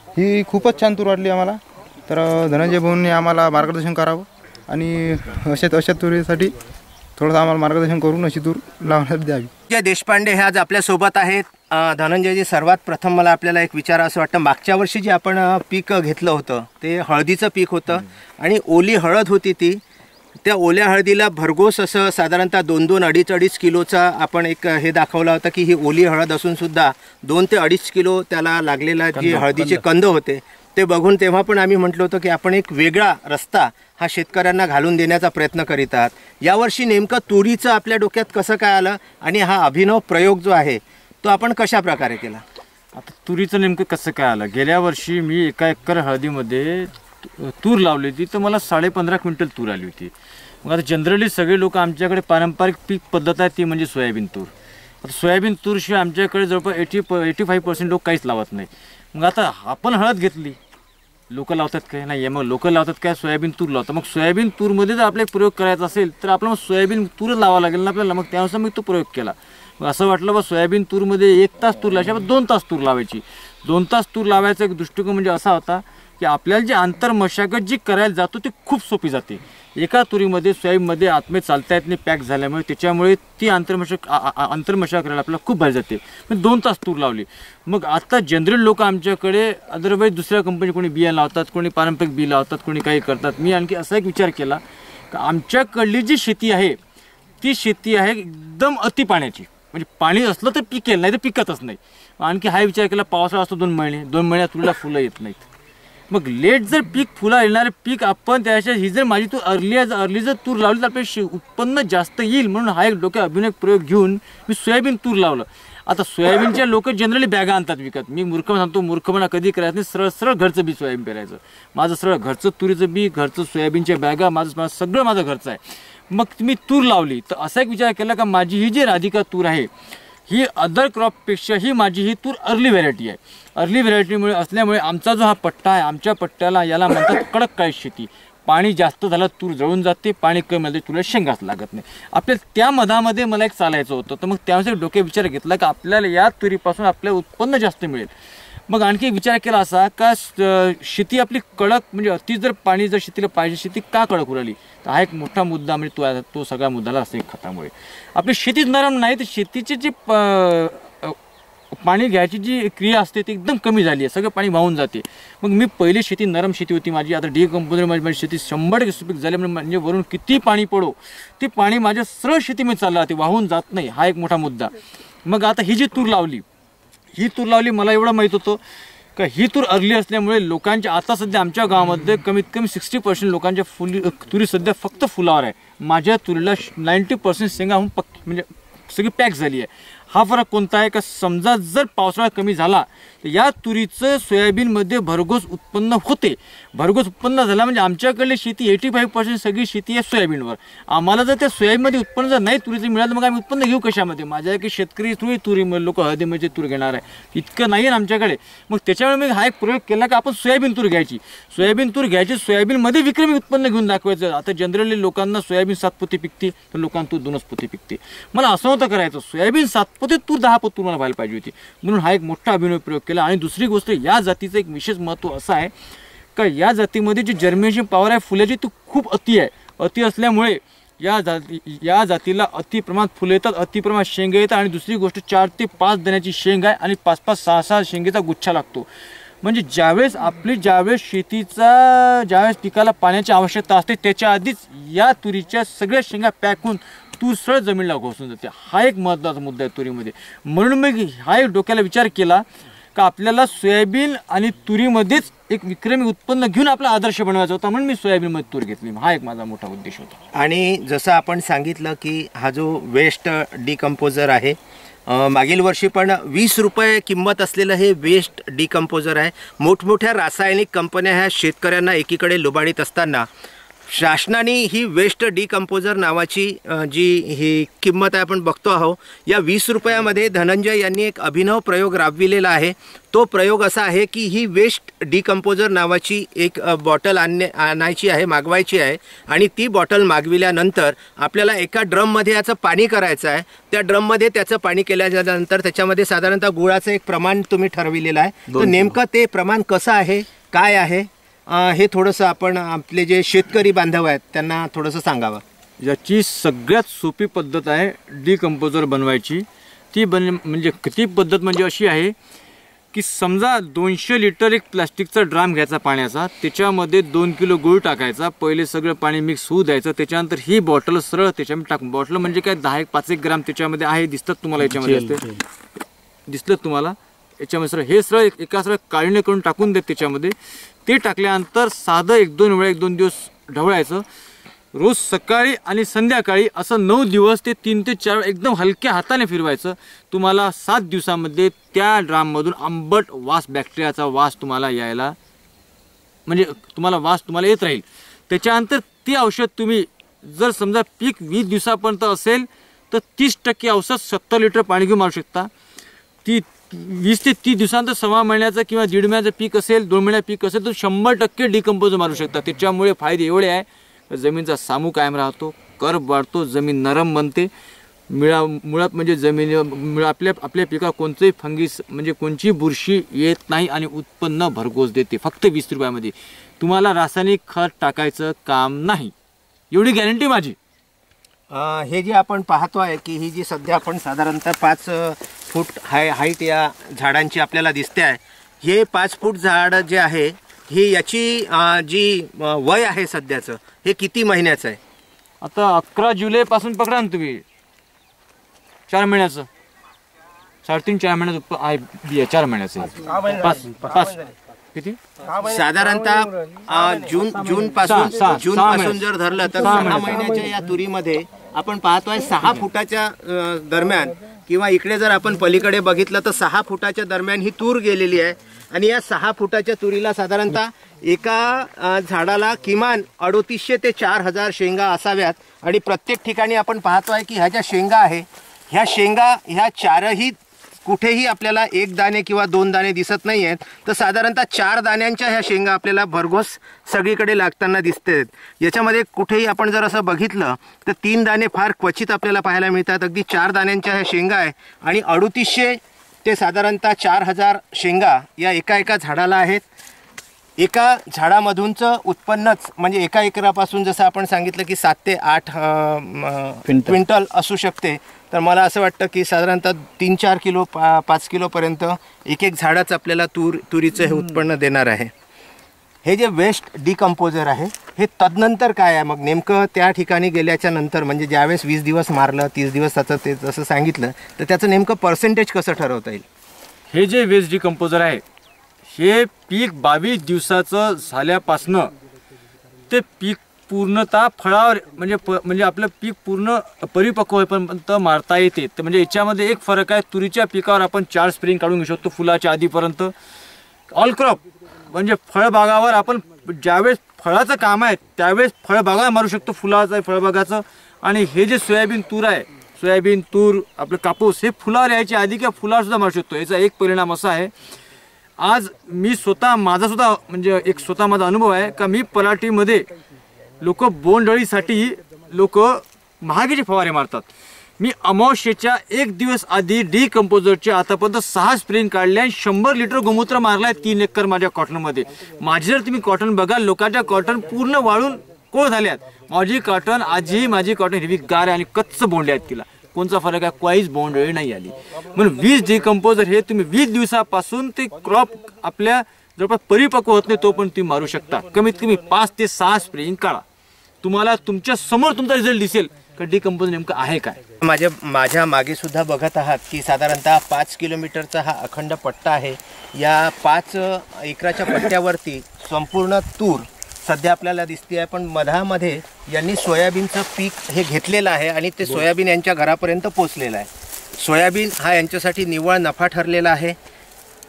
ही खूपच छान तूर वाटली आम्हाला. तर धनंजय भाऊंनी आम्हाला मार्गदर्शन करावं आणि अशा तुरीसाठी थोडंसं आम्हाला मार्गदर्शन करून अशी तूर लावण्यात द्यावी. धनंजय देशपांडे हे आज आपल्यासोबत आहेत. धनंजयजी, सर्वात प्रथम मला आपल्याला एक विचार असं वाटतं, मागच्या वर्षी जे आपण पीक घेतलं होतं ते हळदीचं पीक होतं आणि ओली हळद होती ती. त्या ओल्या हळदीला भरघोस असं साधारणतः 2-2, 2.5 किलोचा आपण एक हे दाखवला होता की ही ओली हळद असूनसुद्धा 2 ते 2.5 किलो त्याला लागलेला जे हळदीचे कंद होते ते बघून तेव्हा पण आम्ही म्हटलं होतं की आपण एक वेगळा रस्ता हा शेतकऱ्यांना घालून देण्याचा प्रयत्न करीत आहात. यावर्षी नेमकं तुरीचं आपल्या डोक्यात कसं काय आलं आणि हा अभिनव प्रयोग जो आहे तो आपण कशा प्रकारे केला? आता तुरीचं नेमकं कसं काय आलं? गेल्या वर्षी मी 1 एकर हळदीमध्ये तूर लावली होती तर मला 15.5 क्विंटल तूर आली होती. मग आता जनरली सगळे लोक आमच्याकडे पारंपरिक पीक पद्धत आहे ती म्हणजे सोयाबीन तूर. आता सोयाबीन तूरशिवाय आमच्याकडे जवळपास 85% लोक काहीच लावत नाही. मग आता आपण हळद घेतली, लोक लावतात काय? नाही, मग लोक लावतात काय? सोयाबीन तूर लावतात. मग सोयाबीन तूरमध्ये जर आपला प्रयोग करायचा असेल तर आपल्याला मग सोयाबीन तूरच लावावं लागेल ना आपल्याला. मग त्यानुसार मी तो प्रयोग केला. मग असं वाटलं बा सोयाबीन तूरमध्ये 1 तास तूर लावायची, 2 तास तूर लावायची. 2 तास तूर लावायचा एक दृष्टिकोन म्हणजे असा होता की आपल्याला जी आंतरमशागत जी करायला जातो ती खूप सोपी जाते. एका तुरीमध्ये सोयाबीनमध्ये आतमध्ये चालता येत नाही पॅक झाल्यामुळे, त्याच्यामुळे ती आंतरमशागत करायला आपल्याला खूप भारी जाते. पण 2 तास तूर लावली. मग आता जनरल लोक आमच्याकडे अदरवाईज दुसऱ्या कंपनी कोणी बिया लावतात, कोणी पारंपरिक बी लावतात, कोणी काही करतात. मी आणखी असा एक विचार केला की आमच्याकडली जी शेती आहे ती शेती आहे एकदम अति पाण्याची, म्हणजे पाणी असलं तर पिकेल, नाही तर पिकतच नाही. आणखी हा विचार केला, पावसाळा असतो 2 महिने, 2 महिन्यात तुरीला फुलं येत नाहीत. मग लेट जर पीक फुला येणारे पीक आपण त्याच्या ही जर माझी तूर अर्ली जर तूर लावली तर आपले उत्पन्न जास्त येईल, म्हणून हा एक डोक्यात अभिनय प्रयोग घेऊन मी सोयाबीन तूर लावलं. आता सोयाबीनच्या लोक जनरली बॅगा आणतात विकत. मी मूर्ख सांगतो, मूर्खपणा कधी करायचं नाही, सरळ सरळ घरचं बी सोयाबीन पेरायचं. माझं सरळ घरचं तुरीचं बी, घरचं सोयाबीनच्या बॅगा, सगळं माझं घरचं आहे. मग मी तूर लावली तर असा एक विचार केला का माझी ही जी राधिका तूर आहे ही अदर क्रॉपपेक्षा ही माझी ही तूर अर्ली व्हरायटी आहे. अर्ली व्हरायटीमुळे असल्यामुळे आमचा जो हा पट्टा आहे, आमच्या पट्ट्याला याला म्हणतात कडक काळी शेती. पाणी जास्त झालं तूर जळून जाते, पाणी कमी झालं तुला शेंगाच लागत नाही. आपल्याला त्या मधामध्ये मला एक चालायचं होतं, तर मग त्यानुसार डोक्यात विचार घेतला की आपल्याला या तुरीपासून आपल्याला उत्पन्न जास्त मिळेल. मग आणखी विचार केला असा का शेती आपली कडक, म्हणजे अति जर पाणी जर शेतीला पाहिजे, शेती का कडक उराली, तर हा एक मोठा मुद्दा, म्हणजे तो सगळा मुद्दाला असं एक खतामुळे आपली शेतीच नरम नाही, तर शेतीची जी पाणी घ्यायची जी क्रिया असते ती एकदम कमी झाली आहे, सगळं पाणी वाहून जाते. मग मी पहिली शेती नरम शेती होती माझी, आता डिकंपोजर माझी शेती 100% सुपीक झाल्यामुळे म्हणजे वरून किती पाणी पडो ते पाणी माझ्या सरळ शेतीमध्ये चाललं जाते, वाहून जात नाही. हा एक मोठा मुद्दा. मग आता ही जी तूर लावली, मला एवढं माहीत होतं का ही तूर अर्ली असल्यामुळे लोकांच्या आता सध्या आमच्या गावामध्ये कमीत कमी 60% लोकांच्या तुरी सध्या फक्त फुलावर आहे. माझ्या तुरीला 90% शेंगा होऊन म्हणजे सगळी पॅक झाली आहे. हा फरक कोणता आहे का समजा जर पावसाळा कमी झाला तर या तुरीचं सोयाबीनमध्ये भरघोस उत्पन्न होते. भरघोस उत्पन्न झाला म्हणजे आमच्याकडली शेती 85% सगळी शेती आहे सोयाबीनवर. आम्हाला जर त्या सोयाबीनमध्ये उत्पन्न जर नाही तुरीचं मिळालं मग आम्ही उत्पन्न घेऊ कशामध्ये. माझ्याकडे शेतकरी तुरीमध्ये लोक हळदीमध्ये तूर घेणार आहे, इतकं नाही आहे आमच्याकडे. मग त्याच्यामुळे मी हा एक प्रयोग केला की आपण सोयाबीन तूर घ्यायची, सोयाबीनमध्ये विक्रमी उत्पन्न घेऊन दाखवायचं. आता जनरली लोकांना सोयाबीन 7 पोती पिकते तर लोकांना तूर 2च पोती पिकते. मला असं होतं करायचं, सोयाबीन 7 पोती तूर 10 पोती तूर मला व्हायला पाहिजे होती, म्हणून हा एक मोठा अभिनव प्रयोग केला. आणि दुसरी गोष्ट, या जातीचं एक विशेष महत्त्व असं आहे का या जातीमध्ये जी जर्मिनेशन पॉवर आहे फुलाची ती खूप अति आहे. अति असल्यामुळे या जातीला अति प्रमाणात फुलं येतात, अति प्रमाणात शेंगे येतात. आणि दुसरी गोष्ट 4 ते 5 दाण्याची शेंग आहे आणि 5-5, 6-6 शेंगेचा गुच्छा लागतो. म्हणजे ज्यावेळेस ज्यावेळेस पिकाला पाण्याची आवश्यकता असते त्याच्या आधीच या तुरीच्या सगळ्या शेंगा पॅक होऊन तूर सरळ जमिनीला घोसून जाते. हा एक महत्त्वाचा मुद्दा आहे तुरीमध्ये. म्हणून मी हा एक डोक्याला विचार केला का आपल्याला सोयाबीन आणि तुरीमध्येच एक विक्रमी उत्पन्न घेऊन आपला आदर्श बनवायचा होता, म्हणून मी सोयाबीनमध्ये तूर घेतली. हा एक माझा मोठा उद्देश होता. आणि जसं आपण सांगितलं की हा जो वेस्ट डिकम्पोजर आहे, मागील वर्षी पण 20 रुपये किंमत असलेलं हे वेस्ट डिकम्पोजर आहे. मोठमोठ्या रासायनिक कंपन्या ह्या शेतकऱ्यांना एकीकडे लुबाडीत असताना शासनाने ही वेस्ट डिकम्पोजर नावाची जी ही किंमत आहे आपण बघतो आहोत, या 20 रुपयामध्ये धनंजय यांनी एक अभिनव प्रयोग राबविलेला आहे. तो प्रयोग असा आहे की ही वेस्ट डिकम्पोजर नावाची एक बॉटल मागवायची आहे आणि ती बॉटल मागविल्यानंतर आपल्याला एका ड्रममध्ये याचं पाणी करायचं आहे. त्या ड्रममध्ये त्याचं पाणी केल्यानंतर त्याच्यामध्ये साधारणतः गुळाचं एक प्रमाण तुम्ही ठरविलेलं आहे. तर नेमकं ते प्रमाण कसं आहे, काय आहे, हे थोडंसं आपण आपले जे शेतकरी बांधव आहेत त्यांना थोडंसं सांगावं. याची सगळ्यात सोपी पद्धत आहे डिकम्पोजर बनवायची. ती पद्धत म्हणजे अशी आहे की समजा 200 लिटर एक प्लास्टिकचा ड्राम घ्यायचा पाण्याचा, त्याच्यामध्ये 2 किलो गूळ टाकायचा, पहिले सगळं पाणी मिक्स होऊ द्यायचं. त्याच्यानंतर ही बॉटल सरळ त्याच्यामध्ये टाकून, बॉटल म्हणजे काय 5-1 ग्राम त्याच्यामध्ये आहे, दिसतात तुम्हाला याच्यामध्ये असते, दिसलं तुम्हाला याच्यामध्ये सरळ हे सरळ एका सरळ काळीने करून टाकून देत त्याच्यामध्ये. ते टाकल्यानंतर साधं 1-2 वेळा 1-2 दिवस ढवळायचं. रोज सकाळी आणि संध्याकाळी असं 9 दिवस ते 3 ते 4 एकदम हलक्या हाताने फिरवायचं. तुम्हाला 7 दिवसामध्ये त्या ड्राममधून आंबट वास, बॅक्टेरियाचा वास तुम्हाला यायला, म्हणजे तुम्हाला येत राहील. त्याच्यानंतर ती औषध तुम्ही जर समजा पीक 20 दिवसापर्यंत असेल तर 30% औषध 70 लिटर पाणी घेऊन मारू शकता. ती 20 ते 30 दिवसांतर 1.25 महिन्याचं किंवा 1.5 महिन्याचं पीक असेल, 2 महिन्याचं पीक असेल तर 100% डिकम्पोज मारू शकता. त्याच्यामुळे फायदे एवढे आहे, जमीनचा सामू कायम राहतो, कर्ब वाढतो, जमीन नरम बनते, मुळात म्हणजे आपल्या पिका कोणतेही फंगीस म्हणजे कोणची बुरशी येत नाही आणि उत्पन्न भरघोस देते. फक्त 20 रुपयामध्ये तुम्हाला रासायनिक खत टाकायचं काम नाही. एवढी गॅरंटी माझी. हे जे आपण पाहतो आहे की ही जी सध्या आपण साधारणतः 5 फूट हाईट या झाडांची आपल्याला दिसते आहे. हे 5 फूट झाड जे आहे ही याची जी वय आहे सध्याचं हे किती महिन्याचं आहे? आता 11 जुलैपासून पकडा ना तुम्ही, 4 महिन्याचं, 3.5-4 महिन्याचं आहे. 4 महिन्याचं 5 किती साधारणतः जून पासून जर धरलं तर 6 महिन्याच्या या तुरीमध्ये आपण पाहतोय 6 फुटाच्या दरम्यान, किंवा इकडे जर आपण पलीकडे बघितलं तर 6 फुटाच्या दरम्यान ही तूर गेलेली आहे. आणि या 6 फुटाच्या तुरीला साधारणतः एका झाडाला किमान 3800 ते 4000 शेंगा असाव्यात. आणि प्रत्येक ठिकाणी आपण पाहतोय की ह्या ज्या शेंगा आहे ह्या शेंगा ह्या चारही कुठेही आपल्याला 1 दाणे किंवा 2 दाणे दिसत नाही आहेत, तर साधारणतः 4 दाण्यांच्या ह्या शेंगा आपल्याला भरघोस सगळीकडे लागताना दिसतात. याच्यामध्ये कुठेही आपण जर असं बघितलं तर 3 दाणे फार क्वचित आपल्याला पाहायला मिळतात. अगदी 4 दाण्यांच्या ह्या शेंगा आहे आणि 3800 ते साधारणतः 4000 शेंगा या एका झाडाला आहेत. एका झाडामधूनचं उत्पन्नच म्हणजे एका एकरापासून जसं आपण सांगितलं की 7 ते 8 क्विंटल असू शकते. तर मला असं वाटतं की साधारणतः 3-4 किलो 5 किलोपर्यंत एक झाडच आपल्याला तुरीचं हे उत्पन्न देणार आहे. हे जे वेस्ट डिकम्पोजर आहे हे तदनंतर काय आहे मग नेमकं त्या ठिकाणी गेल्याच्या नंतर, म्हणजे ज्यावेळेस 20 दिवस मारलं 30 दिवस ते जसं सांगितलं, तर त्याचं नेमकं पर्सेंटेज कसं ठरवता येईल? हे जे वेस्ट डिकम्पोजर आहे हे पीक 22 दिवसाचं झाल्यापासनं ते पीक पूर्णतः फळावर म्हणजे आपलं पीक पूर्ण परिपक्व होईपर्यंत मारता येते. तर म्हणजे याच्यामध्ये एक फरक आहे, तुरीच्या पिकावर आपण 4 स्प्रिंग काढून घेऊ शकतो फुलाच्या आधीपर्यंत. ऑल क्रॉप म्हणजे फळबागावर आपण ज्यावेळेस फळाचं काम आहे त्यावेळेस फळबागा मारू शकतो, फुलाचं फळबागाचं. आणि हे जे सोयाबीन तूर आहे, सोयाबीन तूर आपलं कापूस हे फुलावर यायच्या आधी किंवा फुलावर सुद्धा मारू शकतो. याचा एक परिणाम असा आहे, आज मी माझा सुद्धा म्हणजे एक माझा अनुभव आहे का मी पलाटीमध्ये लोक बोंडअळीसाठी महागीचे फवारे मारतात. मी अमावस्येच्या 1 दिवस आधी डिकम्पोजरचे आतापर्यंत 6 स्प्रिंग काढले आणि 100 लिटर गोमूत्र मारलाय 3 एकर माझ्या कॉटनमध्ये. माझी जर तुम्ही कॉटन बघाल, लोकांच्या कॉटन पूर्ण वाळून कोळ झाल्यात. माझी कॉटन आजही माझी कॉटन हिरवीगार आहे आणि कच्च बोंडे आहेत. तिला कोणचा फरक आहे? काहीच बोंडअळी नाही आली. म्हणून 20 डिकम्पोजर हे तुम्ही 20 दिवसापासून ते क्रॉप आपल्या जवळपास परिपक्व होत नाही तो पण तुम्ही मारू शकता. कमीत कमी 5 ते 6 स्प्रिंग काढा, तुम्हाला तुमच्या समोर तुमचा रिझल्ट दिसेल का डिकम्पोज नेमकं आहे काय. माझ्या मागे सुद्धा बघत आहात की साधारणतः 5 किलोमीटरचा हा अखंड पट्टा आहे. या 5 एकराच्या पट्ट्यावरती संपूर्ण तूर सध्या आपल्याला दिसते आहे. पण मधामध्ये यांनी सोयाबीनचं पीक हे घेतलेलं आहे आणि ते सोयाबीन यांच्या घरापर्यंत पोचलेलं आहे. सोयाबीन हा यांच्यासाठी निव्वळ नफा ठरलेला आहे.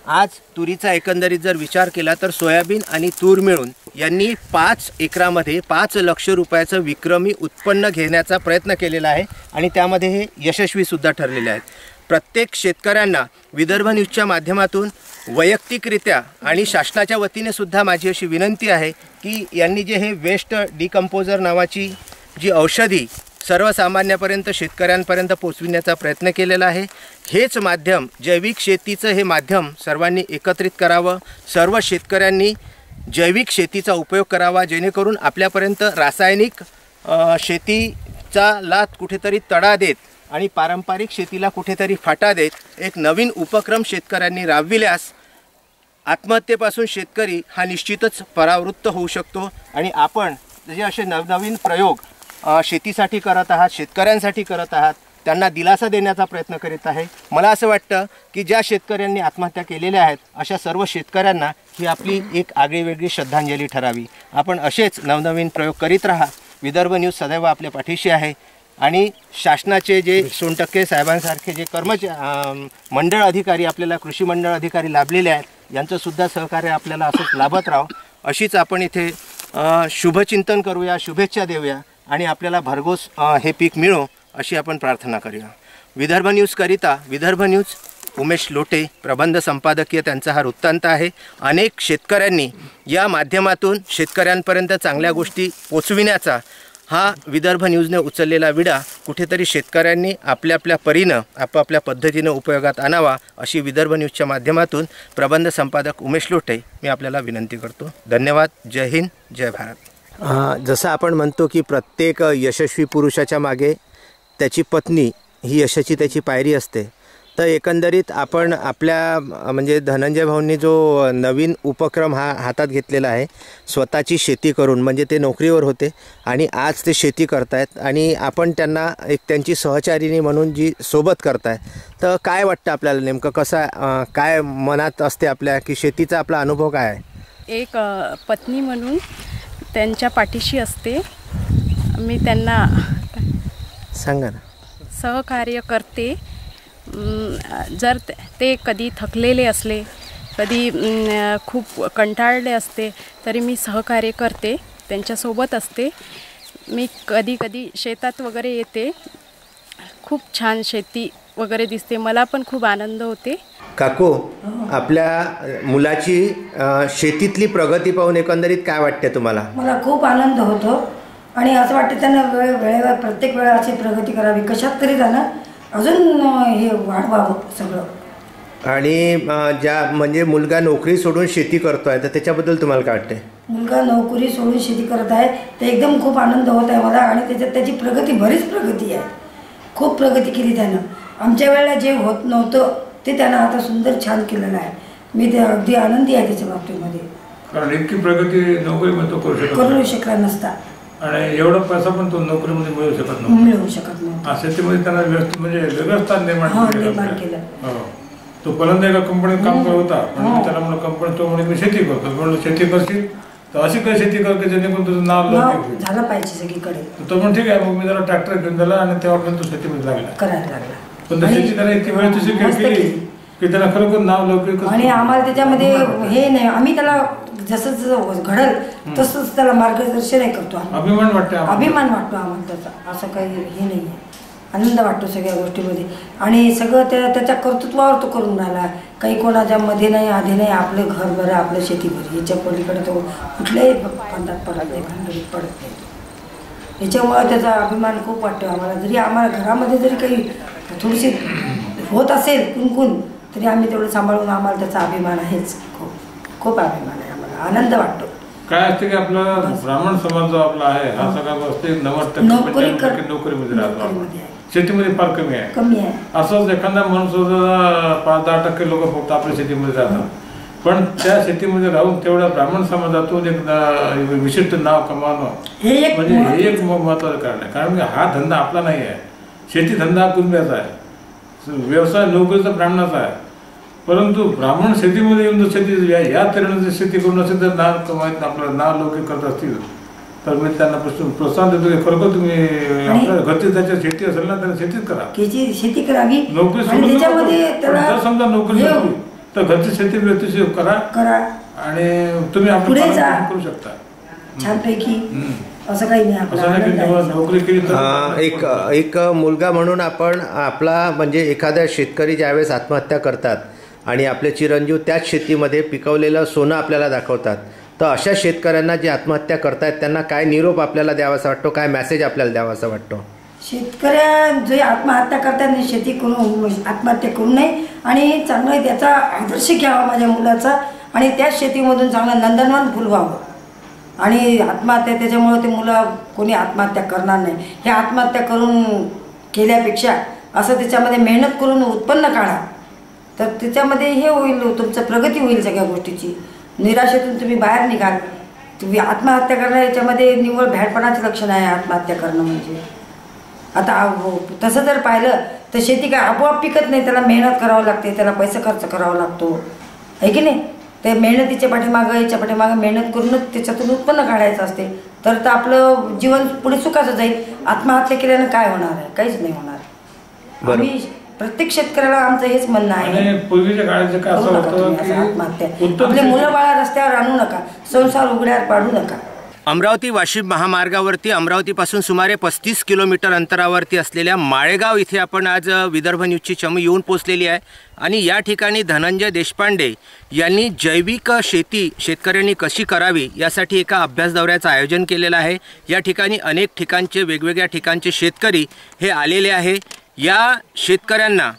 आज तुरीचा एकंदरीत जर विचार केला तर सोयाबीन आणि तूर मिळून यांनी 5 एकरामध्ये 5 लाख रुपयाचं विक्रमी उत्पन्न घेण्याचा प्रयत्न केलेला आहे आणि त्यामध्ये हे यशस्वीसुद्धा ठरलेले आहेत. प्रत्येक शेतकऱ्यांना विदर्भ न्यूजच्या माध्यमातून वैयक्तिकरित्या आणि शासनाच्या वतीने सुद्धा माझी अशी विनंती आहे की यांनी जे हे वेस्ट डिकम्पोजर नावाची जी औषधी सर्वसामान्यापर्यंत शेतकऱ्यांपर्यंत पोचविण्याचा प्रयत्न केलेला आहे. हेच माध्यम जैविक शेतीचं हे माध्यम सर्वांनी एकत्रित करावं. सर्व शेतकऱ्यांनी जैविक शेतीचा उपयोग करावा जेणेकरून आपल्यापर्यंत रासायनिक शेतीचा लाथ कुठेतरी तडा देत आणि पारंपरिक शेतीला कुठेतरी फाटा देत एक नवीन उपक्रम शेतकऱ्यांनी राबविल्यास आत्महत्येपासून शेतकरी हा निश्चितच परावृत्त होऊ शकतो. आणि आपण जे असे नवनवीन प्रयोग शेतीसाठी करत आहात, शेतकऱ्यांसाठी करत आहात, त्यांना दिलासा देण्याचा प्रयत्न करीत आहे. मला असं वाटतं की ज्या शेतकऱ्यांनी आत्महत्या केलेल्या आहेत अशा सर्व शेतकऱ्यांना ही आपली एक आगळीवेगळी श्रद्धांजली ठरावी. आपण असेच नवनवीन प्रयोग करीत राहा. विदर्भ न्यूज सदैव आपल्या पाठीशी आहे. आणि शासनाचे जे सोनटक्के साहेबांसारखे जे मंडळ अधिकारी आपल्याला कृषी मंडळ अधिकारी लाभलेले आहेत यांचंसुद्धा सहकार्य आपल्याला असंच लाभत राहावं. अशीच आपण इथे शुभचिंतन करूया, शुभेच्छा देऊया आणि आपल्याला भरघोस हे पीक मिळो अशी आपण प्रार्थना करूया. विदर्भ न्यूजकरिता विदर्भ न्यूज उमेश लोटे प्रबंध संपादकीय त्यांचा हा वृत्तांत आहे. अनेक शेतकऱ्यांनी या माध्यमातून शेतकऱ्यांपर्यंत चांगल्या गोष्टी पोचविण्याचा हा विदर्भ न्यूजने उचललेला विडा कुठेतरी शेतकऱ्यांनी आपल्या आपल्या परीनं आपापल्या पद्धतीनं उपयोगात आणावा अशी विदर्भ न्यूजच्या माध्यमातून प्रबंध संपादक उमेश लोटे मी आपल्याला विनंती करतो. धन्यवाद. जय हिंद, जय भारत. जसं आपण म्हणतो की प्रत्येक यशस्वी पुरुषाच्या मागे त्याची पत्नी ही यशाची त्याची पायरी असते, तर एकंदरीत आपण आपल्या म्हणजे धनंजय भाऊंनी जो नवीन उपक्रम हा हातात घेतलेला आहे, स्वतःची शेती करून, म्हणजे ते नोकरीवर होते आणि आज ते शेती करतायत आणि आपण त्यांना एक त्यांची सहचारिणी म्हणून जी सोबत करताय, तर काय वाटतं आपल्याला नेमकं, कसं काय मनात असते आपल्या, की शेतीचा आपला अनुभव काय आहे? एक पत्नी म्हणून त्यांच्या पाठीशी असते मी, त्यांना सांगा ना. सहकार्य करते. जर ते कधी थकलेले असले, कधी खूप कंटाळले असते, तरी मी सहकार्य करते, त्यांच्यासोबत असते. मी कधी कधी शेतात वगैरे येते, खूप छान शेती वगैरे दिसते, मला पण खूप आनंद होते. काकू, आपल्या मुलाची शेतीतली प्रगती पाहून एकंदरीत काय वाटते तुम्हाला? मला खूप आनंद होतो आणि असं वाटतं त्यांना वेळेवर प्रत्येक वेळा अशी प्रगती करावी, कशात तरी त्यांना अजून हे वाढवावं सगळं. आणि ज्या म्हणजे मुलगा नोकरी सोडून शेती करतो आहे, तर त्याच्याबद्दल तुम्हाला काय वाटते? मुलगा नोकरी सोडून शेती करत आहे, ते एकदम खूप आनंद होत आहे मला. आणि त्याच्यात त्याची प्रगती, बरीच प्रगती आहे, खूप प्रगती केली त्यानं. आमच्या वेळेला जे होत नव्हतं ते त्यानं आता सुंदर छान केलेलं आहे. मी ते अगदी आनंदी आहे त्याच्या बाबतीमध्ये, कारण इतकी प्रगती नोकरीमध्ये करू शकला नसता आणि एवढा पैसा पण तो नोकरीमध्ये मिळू शकत नव्हता. मिळू शकत नव्हता. शेतीमध्ये त्यांना म्हणजे वेगळं स्थान निर्माण केलं. तो पहिल्यांदा एका कंपनीत काम करत होता, पण त्याला म्हणलं कंपनी, तो म्हणजे मी शेती करतो, म्हणलं शेती करशील तर अशी काही शेती करते जेणेकरून तुझं नाव झालं पाहिजे सगळीकडे. तो पण ठीक आहे, मग मी जरा ट्रॅक्टर घेऊन दिला आणि तेव्हा तो शेतीमध्ये लागला, करायला लागला. पण शेती त्याला इतकी वेळ तशी केली की त्याला खरोखर नाव लवकर. आणि आम्हाला त्याच्यामध्ये हे नाही, आम्ही त्याला जसं घडल तसंच त्याला मार्गदर्शन करतो. अभिमान वाटतो आम्हाला त्याचा, असं काही हे नाही आहे. आनंद वाटतो सगळ्या गोष्टीमध्ये आणि सगळं त्याच्या कर्तृत्वावर तो करून राहिला. काही कोणाच्या मध्ये नाही, आधी नाही, आपलं घर बरं, आपलं शेती बरं, याच्या पलीकडे तो कुठल्याही बंधात पडत नाही, भांडणीत पडत नाही. याच्यामुळे त्याचा अभिमान खूप वाटतो आम्हाला. जरी आम्हाला घरामध्ये जरी काही थोडीशी होत असेल कुणकुण, तरी आम्ही तेवढं सांभाळून, आम्हाला त्याचा अभिमान आहेच, खूप खूप अभिमान आहे आम्हाला, आनंद वाटतो. काय असते की आपला ब्राह्मण समाज जो आपला आहे हा सगळा असते 90% नोकरीमध्ये राहतो, शेतीमध्ये फार कमी आहे. असंच एखादा माणूस 5-10% लोक फक्त आपल्या शेतीमध्ये राहतात, पण त्या शेतीमध्ये राहून तेवढ्या ब्राह्मण समाजातून एक विशिष्ट नाव कमावणं म्हणजे हे एक महत्त्वाचं कारण आहे. कारण हा धंदा आपला नाही आहे, शेती धंदा कुटुंबाचा आहे, व्यवसाय नोकरीचा ब्राह्मणाचा आहे. परंतु ब्राह्मण शेतीमध्ये येऊन जर शेती या तऱ्हेने शेती करून असेल तर नाव कमावत, आपलं नाव लौकिक करत असतील, तर मी त्यांना प्रोत्साहन देतो की खरोखर तुम्ही आपल्या घरची त्याच्या शेती असेल ना, त्यांना शेतीच करा, शेती करावी. नोकरी सोडून जर समजा नोकरी सोडली तर घरची शेती व्यवस्थित करा आणि तुम्ही आपलं करू शकता छानपैकी. असं काही नाही. एक मुलगा म्हणून आपण आपला म्हणजे एखाद्या शेतकरी ज्यावेळेस आत्महत्या करतात आणि आपले चिरंजीव त्याच शेतीमध्ये पिकवलेलं सोनं आपल्याला दाखवतात, तर अशा शेतकऱ्यांना जे आत्महत्या करतायत त्यांना काय निरोप आपल्याला द्यावासा वाटतो, काय मेसेज आपल्याला द्यावासा वाटतो? शेतकऱ्या जे आत्महत्या करतात, शेती करून आत्महत्या करू नये आणि चांगलं त्याचा आदर्श घ्यावा माझ्या मुलाचा आणि त्याच शेतीमधून चांगलं नंदनवन फुलवावं. आणि आत्महत्या त्याच्यामुळे ते मुलं कोणी आत्महत्या करणार नाही. हे आत्महत्या करून केल्यापेक्षा असं त्याच्यामध्ये मेहनत करून उत्पन्न काढा, तर त्याच्यामध्ये हे होईल, तुमचं प्रगती होईल सगळ्या गोष्टीची. निराशेतून तुम्ही बाहेर निघाल. तुम्ही आत्महत्या करणं याच्यामध्ये निव्वळ भ्याडपणाचं लक्षण आहे आत्महत्या करणं म्हणजे. आता तसं जर पाहिलं तर शेती काय आपोआप पिकत नाही, त्याला मेहनत करावं लागते, त्याला पैसा खर्च करावा लागतो, आहे की नाही. ते मेहनतीच्या पाठीमागं याच्या पाठीमागं मेहनत करूनच त्याच्यातून उत्पन्न काढायचं असते, तर आपलं जीवन पुढे सुखाचं जाईल. आत्महत्या केल्यानं काय होणार आहे? काहीच नाही होणार. आम्ही प्रत्येक शेतकऱ्याला आमचं हेच म्हणणं आहे, पूर्वीच्या काळात काय असं होतं, आत्महत्या आपले मुलं बाळा रस्त्यावर आणू नका, संसार उघड्यावर पाडू नका. अमरावती वाशिम महामार्गावरती अमरावतीपासून सुमारे 35 किलोमीटर अंतरावरती असलेल्या माळेगाव इथे आपण आज विदर्भ न्यूजची चमू येऊन पोचलेली आहे आणि या ठिकाणी धनंजय देशपांडे यांनी जैविक शेती शेतकऱ्यांनी कशी करावी यासाठी एका अभ्यास दौऱ्याचं आयोजन केलेलं आहे. या ठिकाणी अनेक ठिकाणचे वेगवेगळ्या ठिकाणचे शेतकरी हे आलेले आहे. या शेतकऱ्यांना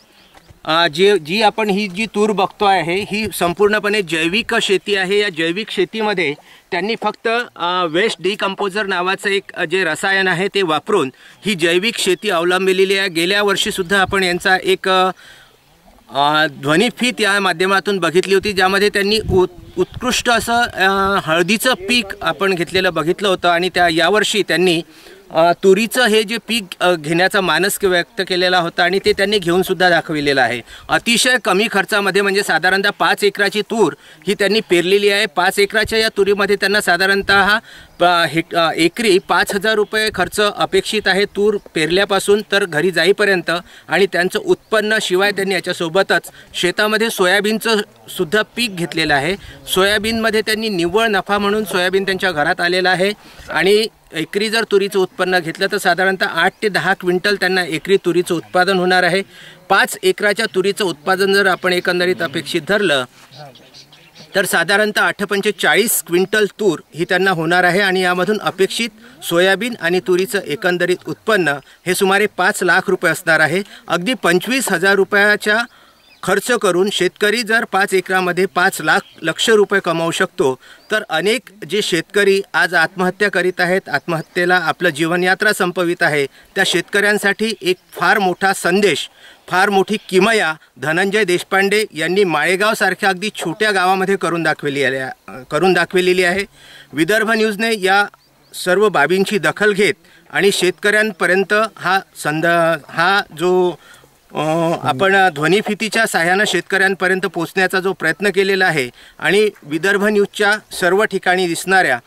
जी आपण ही तूर बघतो आहे ही संपूर्णपणे जैविक शेती आहे. या जैविक शेतीमध्ये त्यांनी फक्त वेस्ट डिकम्पोजर नावाचं एक जे रसायन आहे ते वापरून ही जैविक शेती अवलंबिलेली आहे. गेल्या वर्षीसुद्धा आपण यांचा एक ध्वनिफीत या माध्यमातून बघितली होती, ज्यामध्ये त्यांनी उत्कृष्ट असं हळदीचं पीक आपण घेतलेलं बघितलं होतं. आणि यावर्षी त्यांनी तुरीचं हे जे पीक घेण्याचा मानस व्यक्त केलेला होता आणि ते त्यांनी घेऊनसुद्धा दाखविलेलं आहे. अतिशय कमी खर्चामध्ये, म्हणजे साधारणतः 5 एकराची तूर ही त्यांनी पेरलेली आहे. 5 एकराच्या या तुरीमध्ये त्यांना साधारणतः एकरी 5,000 रुपये खर्च अपेक्षित आहे तूर पेरल्यापासून तर घरी जाईपर्यंत. आणि त्यांचं उत्पन्न शिवाय त्यांनी याच्यासोबतच शेतामध्ये सोयाबीनचं सुद्धा पीक घेतलेलं आहे. सोयाबीनमध्ये त्यांनी निव्वळ नफा म्हणून सोयाबीन त्यांच्या घरात आलेलं आहे. आणि एकरी जर तुरीचं उत्पन्न घेतलं तर साधारणतः 8 ते 10 क्विंटल त्यांना एकरी तुरीचं उत्पादन होणार आहे. 5 एकराच्या तुरीचं उत्पादन जर आपण एकंदरीत अपेक्षित धरलं तर साधारणतः 8×5 = 40 क्विंटल तूर ही त्यांना होणार आहे. आणि यामधून अपेक्षित सोयाबीन आणि तुरीचं एकंदरीत उत्पन्न हे सुमारे 5 लाख रुपये असणार आहे. अगदी 25,000 रुपयाच्या खर्च करून शेतकरी जर 5 एकरामध्ये 5 लाख रुपये कमावू शकतो तर अनेक जे शेतकरी आज आत्महत्या करीत आहेत, आत्महत्येला आपलं जीवनयात्रा संपवित आहे, त्या शेतकऱ्यांसाठी एक फार मोठा संदेश, फार मोठी किमया धनंजय देशपांडे यांनी माळेगावसारख्या अगदी छोट्या गावामध्ये करून दाखविलेली आहे. विदर्भ न्यूजने या सर्व बाबींची दखल घेत आणि शेतकऱ्यांपर्यंत हा जो आपण ध्वनिफितीच्या सहाय्यानं शेतकऱ्यांपर्यंत पोहोचण्याचा जो प्रयत्न केलेला आहे आणि विदर्भ न्यूजच्या सर्व ठिकाणी दिसणाऱ्या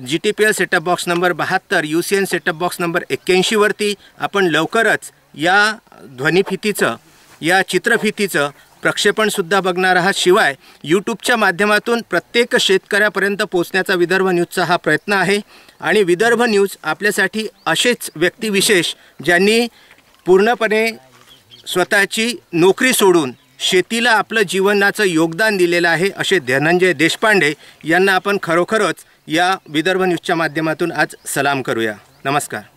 GTPL setup box number 72, UCN setup box number 81 वरती आपण लवकरच या ध्वनिफितीचं, या चित्रफितीचं प्रक्षेपणसुद्धा बघणार आहात. शिवाय यूट्यूबच्या माध्यमातून प्रत्येक शेतकऱ्यापर्यंत पोहोचण्याचा विदर्भ न्यूजचा हा प्रयत्न आहे. आणि विदर्भ न्यूज आपल्यासाठी असेच व्यक्तिविशेष ज्यांनी पूर्णपणे स्वतःची नोकरी सोडून शेतीला आपलं जीवनाचं योगदान दिलेलं आहे असे धनंजय देशपांडे यांना आपण खरोखरच या विदर्भ न्यूजच्या माध्यमातून आज सलाम करूया. नमस्कार.